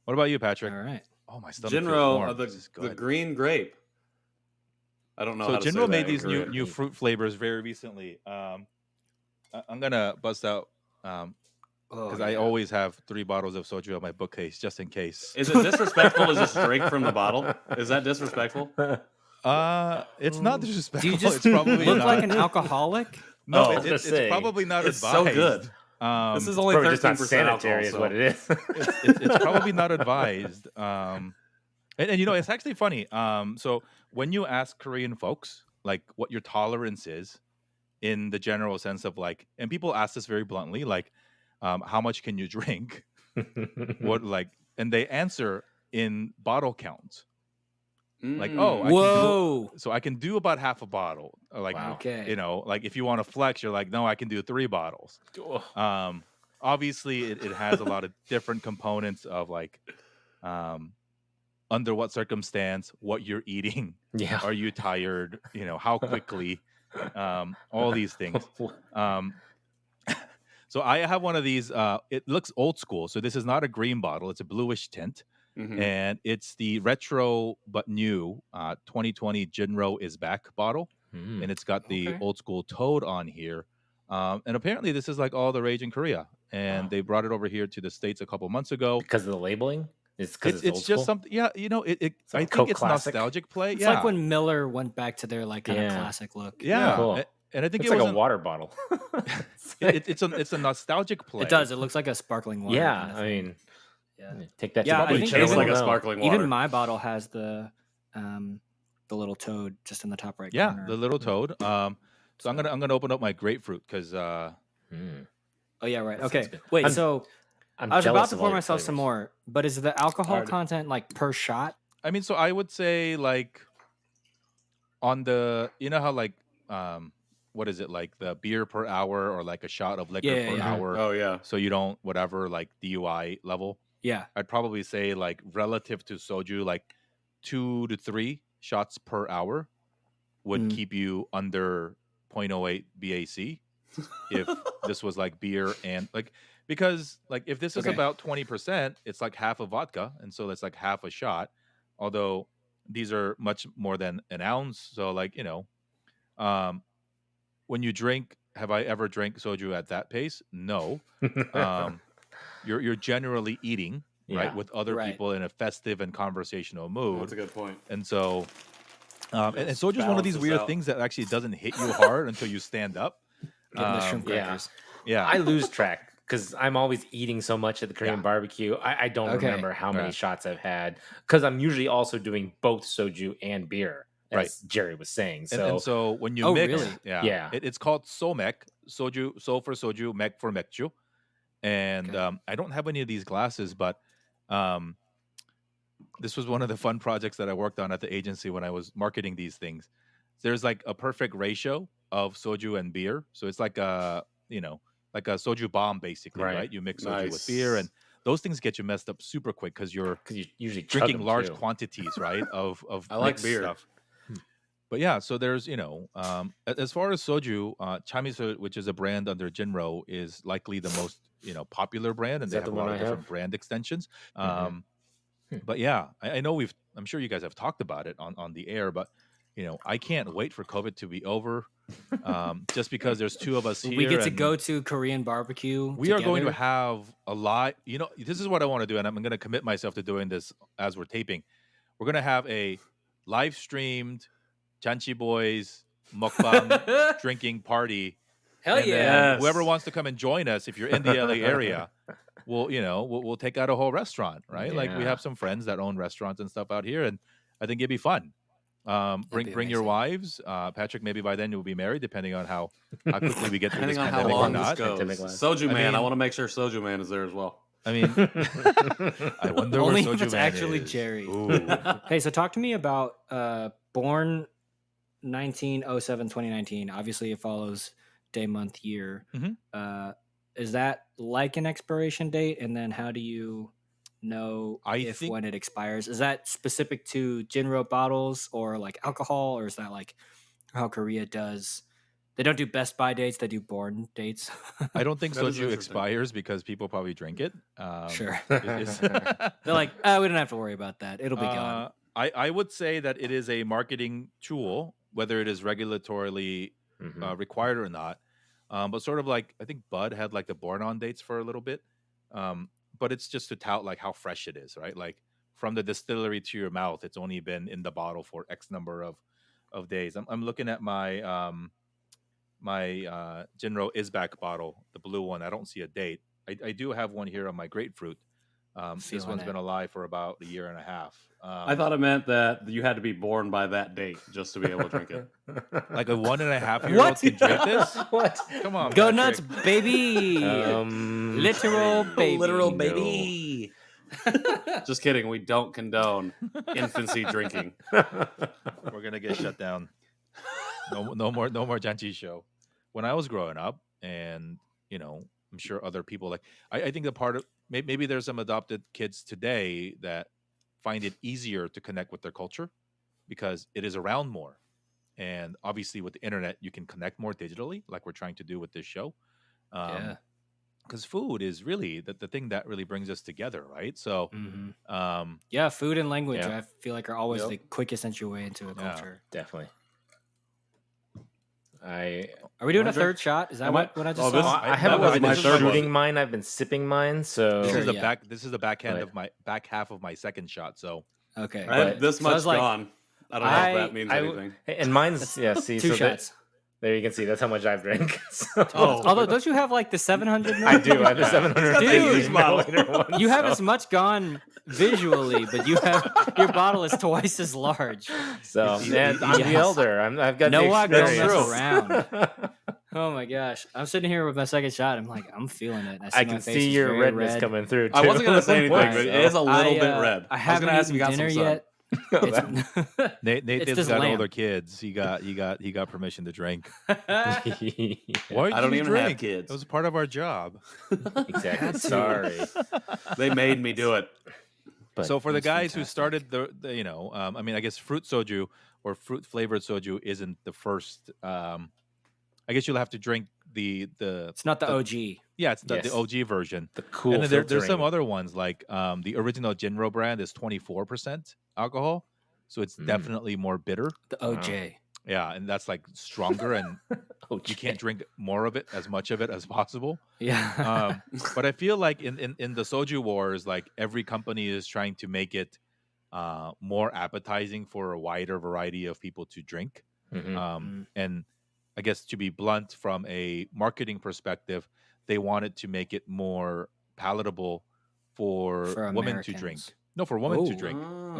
What about you, Patrick? All right. Oh, my stomach feels Jinro warm. of This is the good. green grape. I don't know So how to say Jinro that made in these Korean. new fruit flavors very recently. I'm gonna bust out because I always have 3 bottles of soju on my bookcase just in case. Is it disrespectful to just drink from the bottle? Is that disrespectful? It's not Do disrespectful. you just it's probably look not. like an alcoholic? No, Oh, it's say, probably not It's advised. so good. This is only Probably just not 13% sanitary alcohol. is So. what it is. It's probably not advised. And you know, it's actually funny. So when you ask Korean folks like what your tolerance is in the general sense of like, and people ask this very bluntly, like, how much can you drink? What like, and they answer in bottle counts. Like, oh, Whoa. I can do about half a bottle. Or like, Wow. Okay. you know, like if you want to flex, you're like, no, I can do 3 bottles. Obviously, it has a lot of different components of like, under what circumstance, what you're eating, Yeah. are you tired, you know, how quickly, all these things. So I have one of these. It looks old school. So this is not a green bottle; it's a bluish tint, Mhm. and it's the retro but new 2020 Jinro is back bottle, Mm. and it's got the Okay. old school toad on here. And apparently, this is like all the rage in Korea, and Wow. they brought it over here to the States a couple months ago. Because of the labeling? It's because It's old just school? something, yeah. You know, I like a think cult it's classic? nostalgic play. It's yeah, like when Miller went back to their like kind of Yeah. classic look. yeah, Cool. and I think It's it like was a water bottle. it's a nostalgic play. It does. It looks like a sparkling water. Yeah, kind of I thing. mean, Yeah. take that Yeah, to I the think beach. Tastes even- like a No. sparkling water. Even my bottle has the little toad just in the top right Yeah, corner. the little toad. So I'm gonna open up my grapefruit because Mm. Oh yeah, right. That Okay. sounds good. Wait, I'm- so I'm I was about jealous to of pour all your myself some flavors. more, but is the alcohol Alright. content like per shot? I mean, so I would say like on the how like what is it like the beer per hour or like a shot of liquor Yeah, per yeah. hour, Oh yeah. so you don't whatever like DUI level. Yeah. I'd probably say like relative to soju, like 2 to 3 shots per hour would Mm. keep you under 0.08 BAC if this was like beer and like because like if this is Okay. about 20%, it's like half a vodka, and so that's like half a shot. Although these are much more than an ounce, so like when you drink, have I ever drank soju at that pace? No. You're generally eating right Yeah. with other Right. people in a festive and conversational mood, That's a good point. and so and soju is one of these balances weird out. things that actually doesn't hit you hard until you stand up. Getting the shrimp yeah. crackers. Yeah, I lose track because I'm always eating so much at the Korean Yeah. barbecue. I don't Okay. remember how many Right. shots I've had because I'm usually also doing both soju and beer, as Right. Jerry was saying. and, So, and so when you Oh, mix, really? Yeah. it's called somek, soju, so for soju, mek for mekju, and Okay. I don't have any of these glasses, but this was one of the fun projects that I worked on at the agency when I was marketing these things. there's like a perfect ratio of soju and beer. So it's like a like a soju bomb basically, Right. right? You mix soju with beer, and those things get you messed up super quick because you're you usually chug drinking them, large too. quantities, right? Of I like mixed beer. stuff. But yeah, so there's as far as soju, Chamiso, which is a brand under Jinro, is likely the most popular brand, and Is they that have the a lot one of I different have? brand extensions. Mhm. But yeah, I know I'm sure you guys have talked about it on the air, but I can't wait for COVID to be over. Just because there's two of us here, We get to and go to Korean barbecue. we are going to together. have a lot. This is what I want to do, and I'm going to commit myself to doing this as we're taping. We're going to have a live streamed Janchi Boiiisss mukbang drinking party. Hell And yeah! then whoever wants to come and join us, if you're in the LA area, we'll take out a whole restaurant, right? Like we Yeah. have some friends that own restaurants and stuff out here, and I think it'd be fun. Bring your amazing. wives. Patrick, maybe by then you'll be married, depending on how quickly we get through this Depending on how pandemic or long this not. goes. Pandemic lasts. Soju I Man, I mean- want to make sure Soju Man is there as well. I mean, I wonder Only where if Soju it's Man actually is. Jerry. Ooh. Hey, so talk to me about born 1907-2019. Obviously, it follows day, month, year. Mhm. Is that like an expiration date? And then how do you know I think- when it expires? Is that specific to Jinro bottles or like alcohol, or is that like how Korea does? They don't do best by dates; they do born dates. I don't think That is soju interesting. expires because people probably drink it. Sure. It's- They're like, oh, we don't have to worry about that. It'll be gone. I would say that it is a marketing tool, whether it is regulatorily Mhm. required or not. But sort of like I think Bud had like the born on dates for a little bit. But it's just to tout like how fresh it is, right? Like from the distillery to your mouth, it's only been in the bottle for X number of days. I'm looking at my my Jinro Isback bottle, the blue one. I don't see a date. I do have one here on my grapefruit. This Feeling one's it. been alive for about a year and a half. I thought it meant that you had to be born by that date just to be able to drink it. like a 1.5-year-old What? can drink this. What? Come on, Go Patrick. nuts, baby! Literal baby. Literal No. baby. Just kidding. We don't condone infancy drinking. We're gonna get shut down. No more Janchi Show. When I was growing up, and I'm sure other people like. I think the part of maybe there's some adopted kids today that find it easier to connect with their culture because it is around more, and obviously with the internet you can connect more digitally, like we're trying to do with this show. Yeah. Because food is really the thing that really brings us together, right? So, Mm-hmm. Yeah, food and language, Yeah. I feel like are always Yep. the quickest entry way into a Yeah. culture. Definitely. Are we doing a Wanna drink? third shot? Is that Am I- what I just Oh, saw? this- I that haven't was really my been third one. shooting mine. I've been sipping mine. So this Sure, is the yeah. this is the backhand But- of my back half of my second shot. So Okay. I have this So I much was like, gone. I don't know if that means anything. and mine's yeah. See, Two so that- shots. there you can see that's how much I've drank. So- Oh. Although, don't you have like the 700 I do. I have the Yeah. 750 Dude. milliliter one. You have so- as much gone visually, but your bottle is twice as large. So Easy, and easy. I'm the Yes. elder. I've got No, the I don't experience. mess around. Oh my gosh. I'm sitting here with my second shot. I'm like, I'm feeling it. I my can face see is your very redness red. coming through. I too. wasn't going to say anything, Right. but it is a little bit red. I was haven't going to ask if you eaten got some dinner sun. yet. It's- Nate It's has this got lamp. older kids. He got permission to drink. Yeah, Why I don't did you even drink? have kids. It was part of our job. exactly. Sorry. They made me do it. But So for the That's guys who fantastic. started I mean, I guess fruit soju or fruit flavored soju isn't the first. I guess you'll have to drink the it's not the OG. yeah, it's the Yes. OG version. the cool. And then there's some filtering. other ones like the original Jinro brand is 24% alcohol, so it's Mm. definitely more bitter. The OJ. Yeah, and that's like stronger, and Oh, you can't drink more of it, as much of it as possible. Yeah. But I feel like in the soju wars, like every company is trying to make it more appetizing for a wider variety of people to drink. Mhm. And I guess to be blunt, from a marketing perspective, they wanted to make it more palatable for, For women to drink. Americans. No, for women to Oh. drink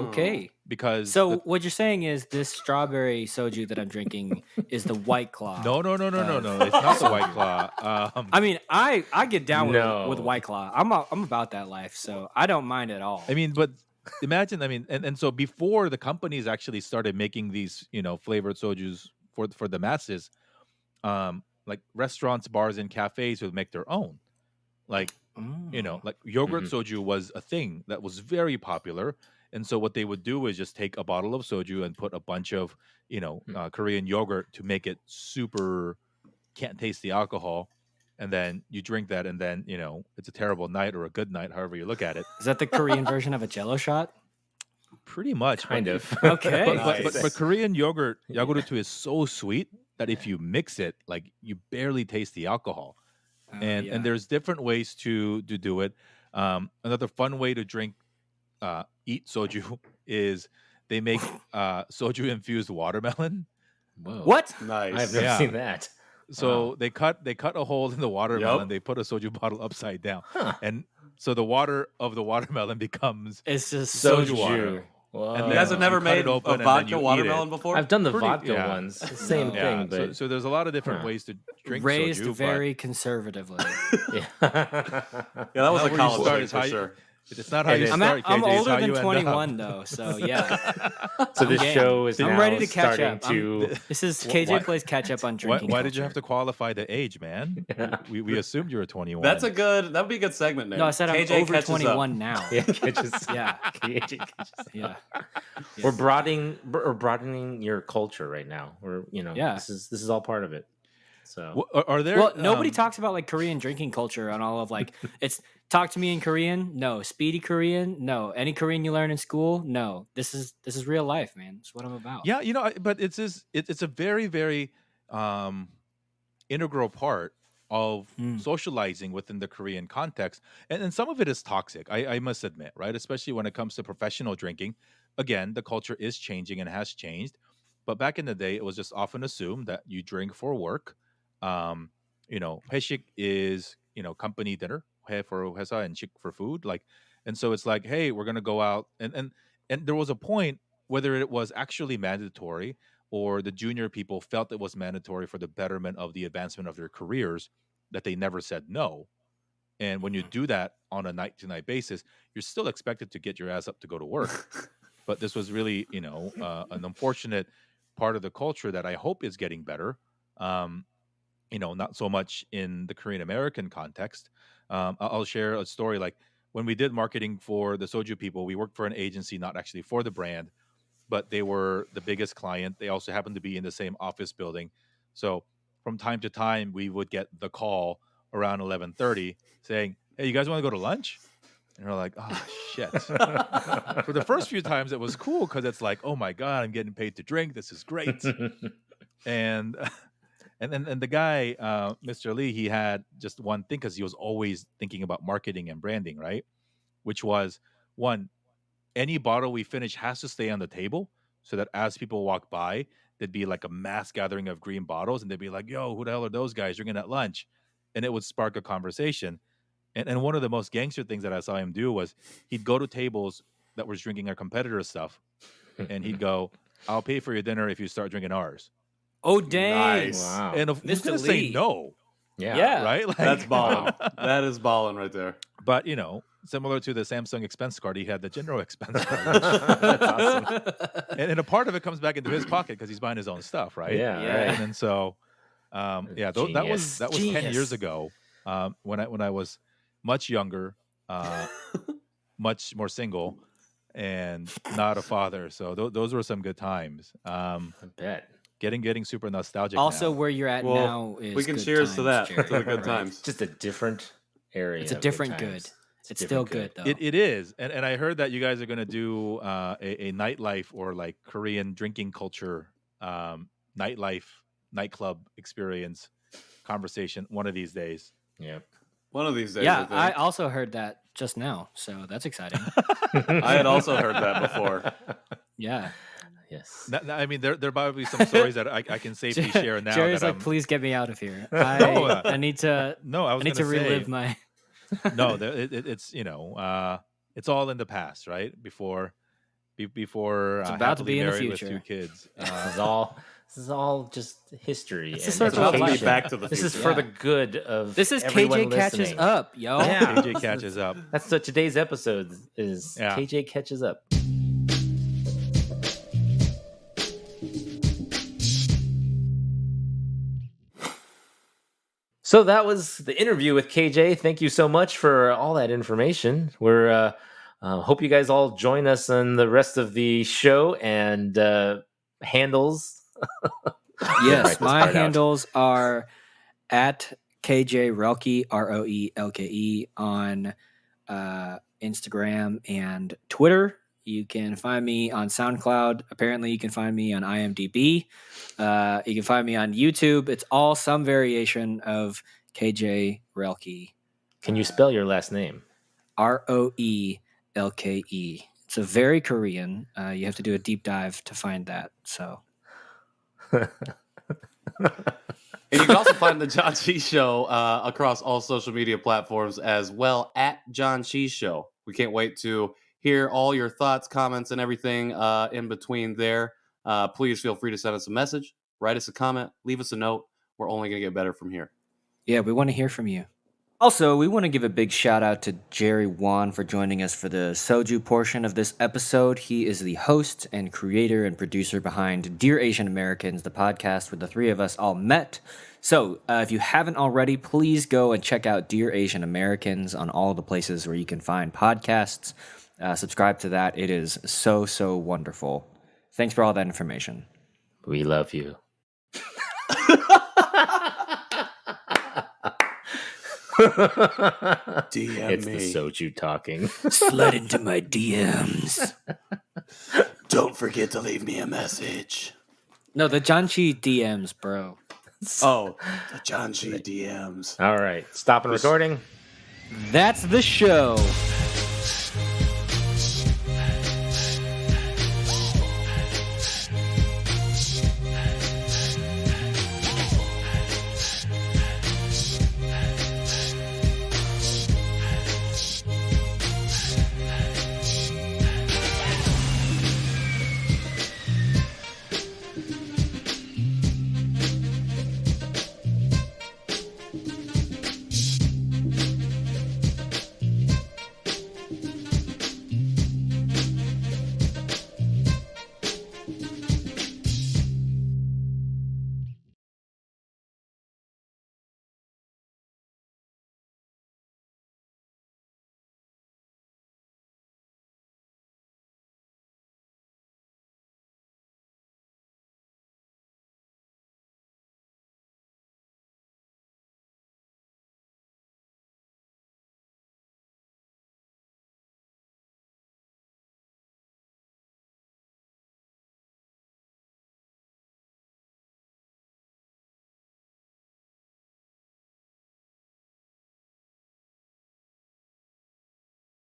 Okay. because So what you're saying is this strawberry soju that I'm drinking is the White Claw. no, it's not the White Claw. I mean, I get down No. with White Claw. I'm about that life, so I don't mind at all. I mean, but imagine, I mean, and so before the companies actually started making these, flavored sojus for the masses, like restaurants, bars, and cafes would make their own. Like, Mm. like yogurt Mhm. soju was a thing that was very popular. And so what they would do is just take a bottle of soju and put a bunch of, Korean yogurt to make it super, can't taste the alcohol. And then you drink that, and then, it's a terrible night or a good night, however you look at it. Is that the Korean version of a Jello shot? Pretty much. Kind of. Okay. But Korean yogurt, yagurutu, is so sweet that if you mix it, like you barely taste the alcohol. Oh, And yeah. there's different ways to do it. Another fun way to eat soju is they make soju-infused watermelon. Whoa. What? Nice. I've never Yeah. seen that. So Wow. they cut a hole in the watermelon. Yep. They put a soju bottle upside down, Huh. and so the water of the watermelon becomes. It's just Soju soju water. water. Whoa. And You then guys have never you cut it made open a and then vodka you eat watermelon it. before? I've done the Pretty- vodka yeah. ones. Same Yeah, thing, but so there's a lot of different Huh. ways to drink Raised soju. very conservatively. yeah. Yeah, that was Not a where you college start, thing it's for how you- sure. but it's not how It you is. I'm, start. I'm KJ, it's older how than you end 21 up. though, so yeah. So this game. show is I'm now ready to catch starting up. to. This is Wh- KJ why- plays catch up on Why, drinking. why did you have culture. to qualify the age, man? We assumed you were 21. That would be a good segment name. No, I said I'm KJ over catches 21 up. now. Yeah, catches. Yeah. KJ catches. Yeah. We're broadening your culture right now. Yeah. This is all part of it. So Are there? Well, nobody talks about like Korean drinking culture and all of like it's talk to me in Korean. No, speedy Korean. No, any Korean you learn in school. No, this is real life, man. It's what I'm about. Yeah, but it's a very, very integral part of socializing within the Korean context, and some of it is toxic. I must admit, right? Especially when it comes to professional drinking. Again, the culture is changing and has changed, but back in the day, it was just often assumed that you drink for work. 회식 is company dinner, 회 for 회사 and 식 for food, like, and so it's like, hey, we're gonna go out, and there was a point whether it was actually mandatory or the junior people felt it was mandatory for the betterment of the advancement of their careers, that they never said no. And when you do that on a night to night basis, you're still expected to get your ass up to go to work. But this was really, an unfortunate part of the culture that I hope is getting better. Not so much in the Korean American context. I'll share a story. Like when we did marketing for the soju people, we worked for an agency, not actually for the brand, but they were the biggest client. They also happened to be in the same office building. So from time to time, we would get the call around 11:30 saying, "Hey, you guys want to go to lunch?" And we're like, "Oh shit!" For the first few times, it was cool because it's like, "Oh my god, I'm getting paid to drink. This is great." and and the guy, Mr. Lee, he had just one thing because he was always thinking about marketing and branding, right? Which was one, any bottle we finish has to stay on the table so that as people walk by, there'd be like a mass gathering of green bottles, and they'd be like, "Yo, who the hell are those guys drinking at lunch?" And it would spark a conversation. And one of the most gangster things that I saw him do was he'd go to tables that was drinking our competitor stuff, and he'd go, "I'll pay for your dinner if you start drinking ours." Oh dang! Nice. Wow. And if who's Mr. gonna say Lee. no, Yeah. right? Like, That's balling. That is balling right there. But similar to the Samsung expense card, he had the general expense card, That's awesome. and a part of it comes back into his pocket because he's buying his own stuff, right? Yeah, Yeah. right. And so, that was Genius. 10 Genius. years ago, when I was much younger, much more single, and not a father. So those were some good times. I bet. Getting super nostalgic. Also, now. where you're at Well, now is we can good cheers to times, that, Jerry, to the good right? times. Just a different area. It's a of different times. good. It's still different good though. It is, and I heard that you guys are going to do a nightlife or like Korean drinking culture nightclub experience conversation one of these days. Yep. One of these days. Yeah, I I also heard that just now, so that's exciting. I had also heard that before. Yeah. Yes. I mean, there probably be some stories that I can safely share now. Jerry's that like, I'm- please get me out of here. No, I need to. no, I I was need to gonna say, relive my. no, it's it's all in the past, right? Before It's about to happily be in the married with future. 2 kids. This is all This is all just history. It's a and circle of Probably life. education. back to the This is future. for the good of This is everyone KJ catches listening. up, yo. Yeah. KJ catches up. That's what today's episode is. Yeah. KJ catches up. So that was the interview with KJ. Thank you so much for all that information. We're hope you guys all join us on the rest of the show and handles. Yes, Write this my part out. handles are at KJ Roelke, Roelke, on Instagram and Twitter. You can find me on SoundCloud. Apparently, you can find me on IMDb. You can find me on YouTube. It's all some variation of KJ Roelke. Can you spell your last name? Roelke. It's a very Korean. You have to do a deep dive to find that. So. And you can also find the Janchi Show across all social media platforms as well at Janchi Show. We can't wait to hear all your thoughts, comments, and everything in between there. Please feel free to send us a message, write us a comment, leave us a note. We're only going to get better from here. Yeah, we want to hear from you. Also, we want to give a big shout out to Jerry Wan for joining us for the Soju portion of this episode. He is the host and creator and producer behind Dear Asian Americans, the podcast where the three of us all met. So, if you haven't already, please go and check out Dear Asian Americans on all the places where you can find podcasts. Subscribe to that. It is so, so wonderful. Thanks for all that information. We love you. It's me. the Soju talking. Slide into my DMs. Don't forget to leave me a message. No, the Janchi DMs, bro. Oh, the Janchi DMs. All right, stopping recording. That's the show.